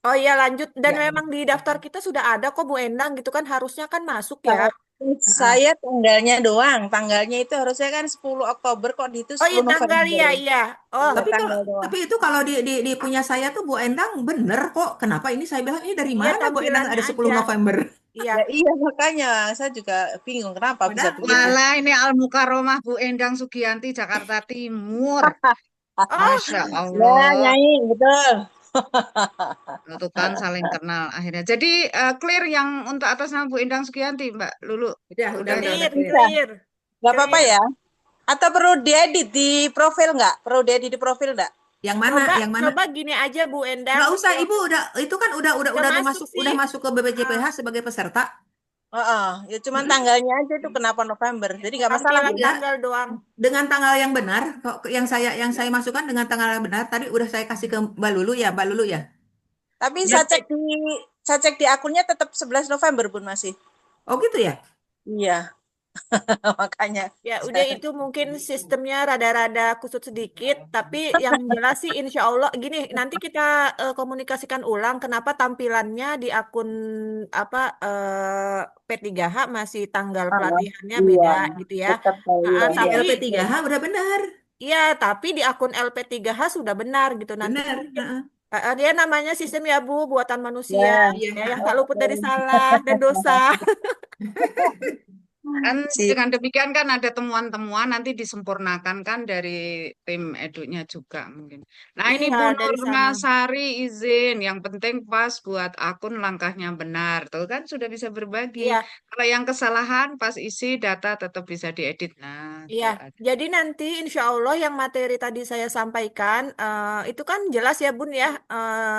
Oh iya lanjut dan Ya. memang di daftar kita sudah ada kok Bu Endang gitu kan harusnya kan masuk ya. Heeh. Saya tanggalnya doang. Tanggalnya itu harusnya kan 10 Oktober kok di itu Oh iya 10 tanggal November. iya iya. Oh Iya, Tapi kalau tanggal doang. tapi itu kalau di punya saya tuh Bu Endang bener kok. Kenapa ini saya bilang ini dari iya mana Bu Endang tampilannya ada aja. 10 November? Iya. Ya iya makanya saya juga bingung kenapa bisa Padahal begitu. Walah, ini Al Mukaromah Bu Endang Sugiyanti, Jakarta Timur. Oh Masya Ya, Allah. Nyai, betul. Itu kan saling kenal akhirnya. Jadi clear yang untuk atas nama Bu Endang Sugiyanti, Mbak Lulu. udah Udah ya? udah clear clear. Bisa. clear Gak apa-apa clear. ya. Atau perlu diedit di profil nggak? Perlu diedit di profil nggak? Yang mana? Coba Yang mana? coba gini aja Bu Endang. Nggak usah Ibu udah itu kan Udah masuk sih. udah masuk ke BPJPH Ah, sebagai peserta. Heeh, ya cuman Mm-mm. tanggalnya aja itu kenapa November. Jadi nggak masalah, tampilan Bu. Enggak, tanggal doang. dengan tanggal yang benar kok yang saya masukkan dengan tanggal yang benar tadi udah saya kasih ke Mbak Lulu ya, Mbak Lulu ya. Tapi Ya, saya cek di akunnya tetap 11 November Bun masih. Oh gitu ya? Iya, makanya. ya udah itu mungkin sistemnya rada-rada kusut sedikit, tapi yang jelas sih insya Allah gini nanti kita komunikasikan ulang kenapa tampilannya di akun apa P3H masih tanggal Ah, pelatihannya iya, beda gitu ya. tetap Nah, iya, Tapi di iya. tapi LP3H udah benar. iya, tapi di akun LP3H sudah benar gitu. Nanti Benar. mungkin Heeh. dia namanya sistem ya Bu, buatan manusia Ya, Iya, ya yang heeh. tak luput dari oke. salah dan dosa. Kan Sip. dengan demikian kan ada temuan-temuan nanti disempurnakan kan dari tim eduknya juga mungkin. Nah ini Iya, Bu dari sana. Nurmasari izin, yang penting pas buat akun langkahnya benar, tuh kan sudah bisa berbagi. Iya, Kalau yang kesalahan pas isi data tetap bisa diedit. Nah, iya. tuh ada. Jadi nanti insya Allah yang materi tadi saya sampaikan itu kan jelas ya Bun ya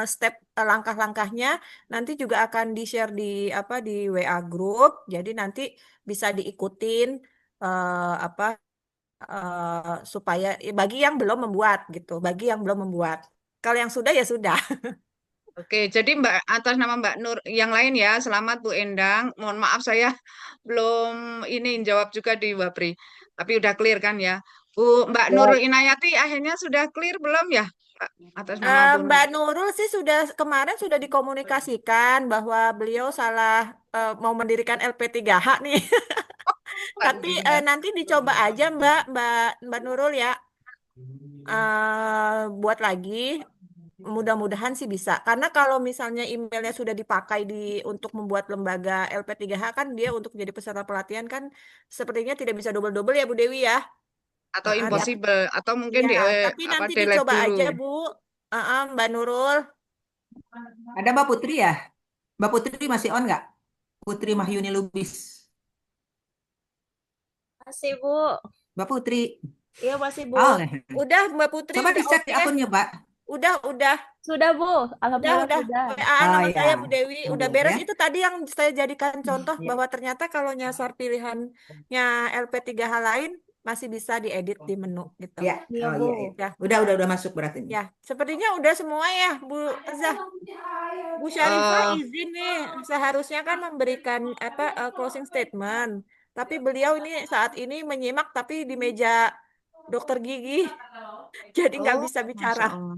step langkah-langkahnya nanti juga akan di-share di apa di WA group. Jadi nanti bisa diikutin apa supaya bagi yang belum membuat gitu, bagi yang belum membuat. Kalau yang sudah ya sudah. Oke, jadi Mbak atas nama Mbak Nur yang lain ya, selamat Bu Endang. Mohon maaf saya belum ini jawab juga di Wapri. Tapi udah clear kan ya. Bu Mbak Ya, Nurul Inayati akhirnya sudah clear belum ya? Pak? Atas nama Bu Mbak Nur. Nurul sih sudah kemarin sudah dikomunikasikan bahwa beliau salah mau mendirikan LP3H nih. Tapi Waduh ya. nanti dicoba aja Mbak Nurul ya buat lagi. Mudah-mudahan sih bisa. Karena kalau misalnya emailnya sudah dipakai untuk membuat lembaga LP3H kan dia untuk jadi peserta pelatihan kan sepertinya tidak bisa double-double ya Bu Dewi ya. Atau Dia, impossible atau mungkin ya, di tapi apa nanti delete dicoba dulu. aja Bu. Mbak Nurul. Ada Mbak Putri ya? Mbak Putri masih on nggak? Putri Mahyuni Lubis. Masih Bu. Mbak Putri. Iya masih Bu. Oh, Udah Mbak Putri coba udah dicek di oke. akunnya, Pak. Udah. Sudah, Bu. Alhamdulillah Udah. sudah. WA-an Oh sama ya, saya Bu Dewi, udah tunggu beres. ya. Itu tadi yang saya jadikan contoh Ya. bahwa ternyata kalau nyasar pilihannya LP3H lain masih bisa diedit di menu gitu. Ya, Iya, oh Bu. iya, iya. Ya, Udah masuk berarti ini. ya. Sepertinya udah semua ya, Bu Zah. Bu Syarifah Eh, izin nih, seharusnya kan memberikan apa closing statement. Tapi beliau ini saat ini menyimak tapi di meja dokter gigi, jadi nggak oh, bisa Masya bicara. Allah. Oh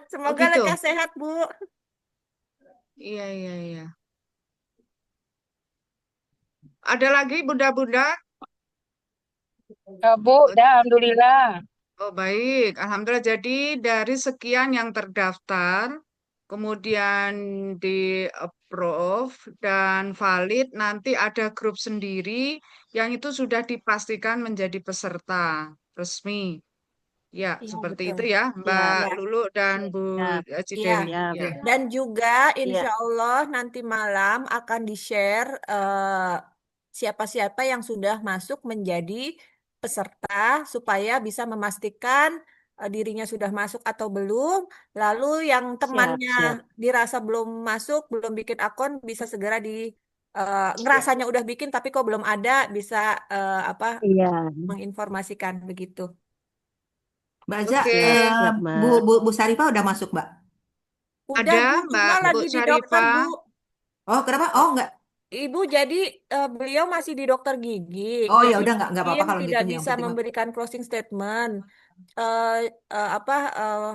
Semoga gitu. lekas sehat, Bu. Iya. Ada lagi bunda-bunda? Ya, Bu, dah, alhamdulillah. Oh baik, Alhamdulillah. Jadi dari sekian yang terdaftar, kemudian di approve dan valid, nanti ada grup sendiri yang itu sudah dipastikan menjadi peserta resmi. Ya, Iya, seperti betul. itu ya, Iya, Mbak Ya, Lulu dan Bu siap, iya. Cidewi. siap. Ya. Oke. Dan juga Iya, insya Allah nanti malam akan di-share siapa-siapa yang sudah masuk menjadi peserta supaya bisa memastikan dirinya sudah masuk atau belum. Lalu yang siap, temannya siap. dirasa belum masuk, belum bikin akun bisa segera ngerasanya udah bikin tapi kok belum ada bisa apa Iya, menginformasikan begitu. Mbak Za, Oke, siap, siap, Mbak. Bu Sarifah udah masuk, Mbak? Udah ada Bu, Mbak cuma Bu lagi di dokter Bu. Syarifah. Oh, kenapa? Oh, enggak. Ibu jadi beliau masih di dokter gigi, Oh ya jadi udah nggak mungkin apa-apa kalau tidak gitu. Yang bisa penting mah. memberikan closing statement. Eh, apa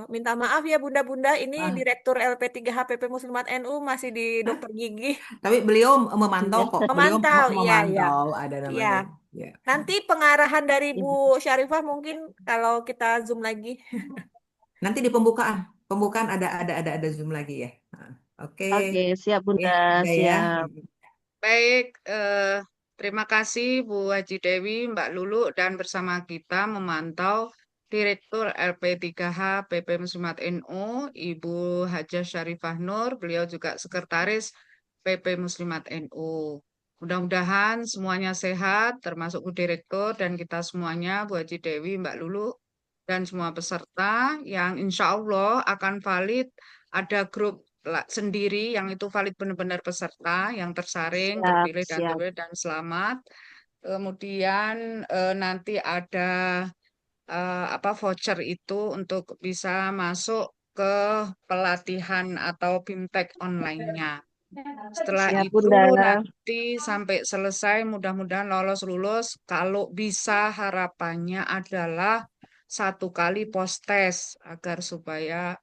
minta maaf ya Bunda-bunda, ini Ah, Direktur LP3 HPP Muslimat NU masih di dokter gigi. tapi beliau memantau Iya, kok. Beliau Memantau, iya iya. memantau ada Iya. namanya. Ya. Nanti pengarahan dari Bu iya. Syarifah mungkin kalau kita Zoom lagi. Nanti di pembukaan ada Zoom lagi ya. Ah, oke, Oke, siap, oke, Bunda. udah ya. Siap. Baik, terima kasih Bu Haji Dewi, Mbak Lulu, dan bersama kita memantau Direktur LP3H PP Muslimat NU, Ibu Hajah Syarifah Nur, beliau juga Sekretaris PP Muslimat NU. Mudah-mudahan semuanya sehat, termasuk Bu Direktur dan kita semuanya, Bu Haji Dewi, Mbak Lulu, dan semua peserta yang insya Allah akan valid. Ada grup sendiri yang itu valid benar-benar peserta yang tersaring, Siap, siap. terpilih dan selamat. Kemudian nanti ada apa voucher itu untuk bisa masuk ke pelatihan atau BIMTEK online-nya. Setelah Siap, itu Bunda. nanti sampai selesai mudah-mudahan lolos-lulus. Kalau bisa harapannya adalah satu kali post test agar supaya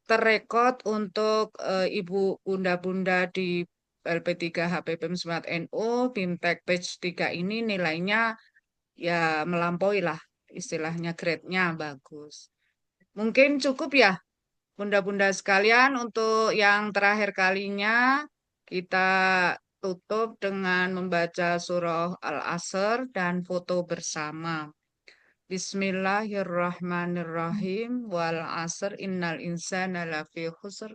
terrekod untuk ibu bunda-bunda di LP3 HPP Muslimat NU BIMTEK Batch 3 ini nilainya ya melampaui lah istilahnya grade-nya bagus. Mungkin cukup ya bunda-bunda sekalian, untuk yang terakhir kalinya kita tutup dengan membaca surah Al-Asr dan foto bersama. Bismillahirrahmanirrahim. Wal asr innal insana lafi khusr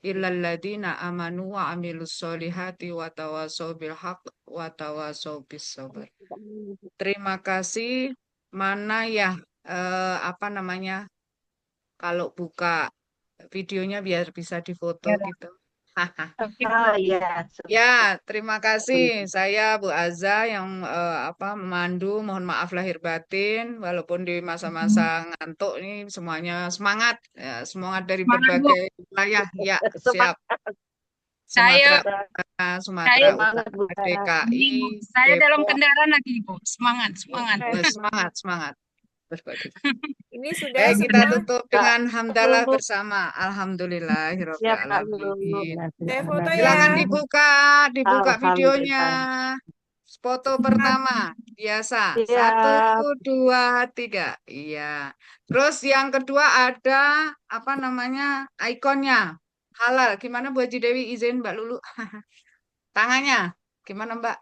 illal ladina amanu wa amilus solihati wa tawasau bil haq wa tawasau bis sabr. Terima kasih. Mana ya apa namanya? Kalau buka videonya biar bisa difoto Ya, gitu. oke, Bu. Oh iya, Ya, sebentar. terima kasih. Saya Bu Aza yang apa memandu. Mohon maaf lahir batin, walaupun di masa-masa ngantuk ini semuanya semangat, ya, semangat dari Semangat, Bu. berbagai wilayah. Ya, siap. Saya, Sumatera, Sumatera saya Semangat, Utara, Bunda. DKI, ini, Bu. Saya dalam Depok. kendaraan lagi, Bu. Semangat, semangat. Semangat, semangat. Berbagi. Ini sudah Kita semua. tutup Kak dengan hamdalah Lulu. bersama. Siap, Kak Alhamdulillahirobbilalamin. Lulu. Saya foto Silakan ya. dibuka videonya. Alhamdulillah. Foto pertama, biasa. Satu, Siap. dua, tiga. Iya. Terus yang kedua ada apa namanya ikonnya. Halal. Gimana Bu Haji Dewi izin Mbak Lulu? Tangannya. Gimana Mbak?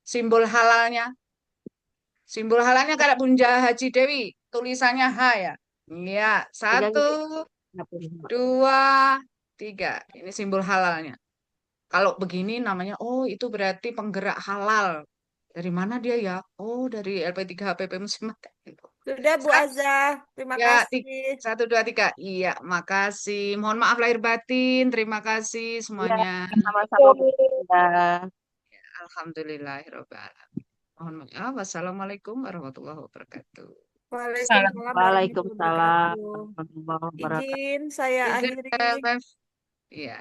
Simbol halalnya. Simbol halalnya kayak Bunda Haji Dewi. Tulisannya H ya. Iya. Pegang Satu, ini. dua, tiga. Ini simbol halalnya. Kalau begini namanya, oh itu berarti penggerak halal. Dari mana dia ya? Oh dari LP3 HPP Muslimat. Gitu. Sudah Bu Sa- Azza, terima Ya, kasih. 1, 2, 3. Iya, makasih. Mohon maaf lahir batin. Terima kasih Ya, semuanya. sama-sama Bu. Ya. Alhamdulillahirobbilalamin. Mohon maaf. Wassalamualaikum warahmatullahi wabarakatuh. Salam. Waalaikumsalam warahmatullahi Waalaikumsalam wabarakatuh. warahmatullahi wabarakatuh. Izin saya Izin, akhiri. Beb. Iya.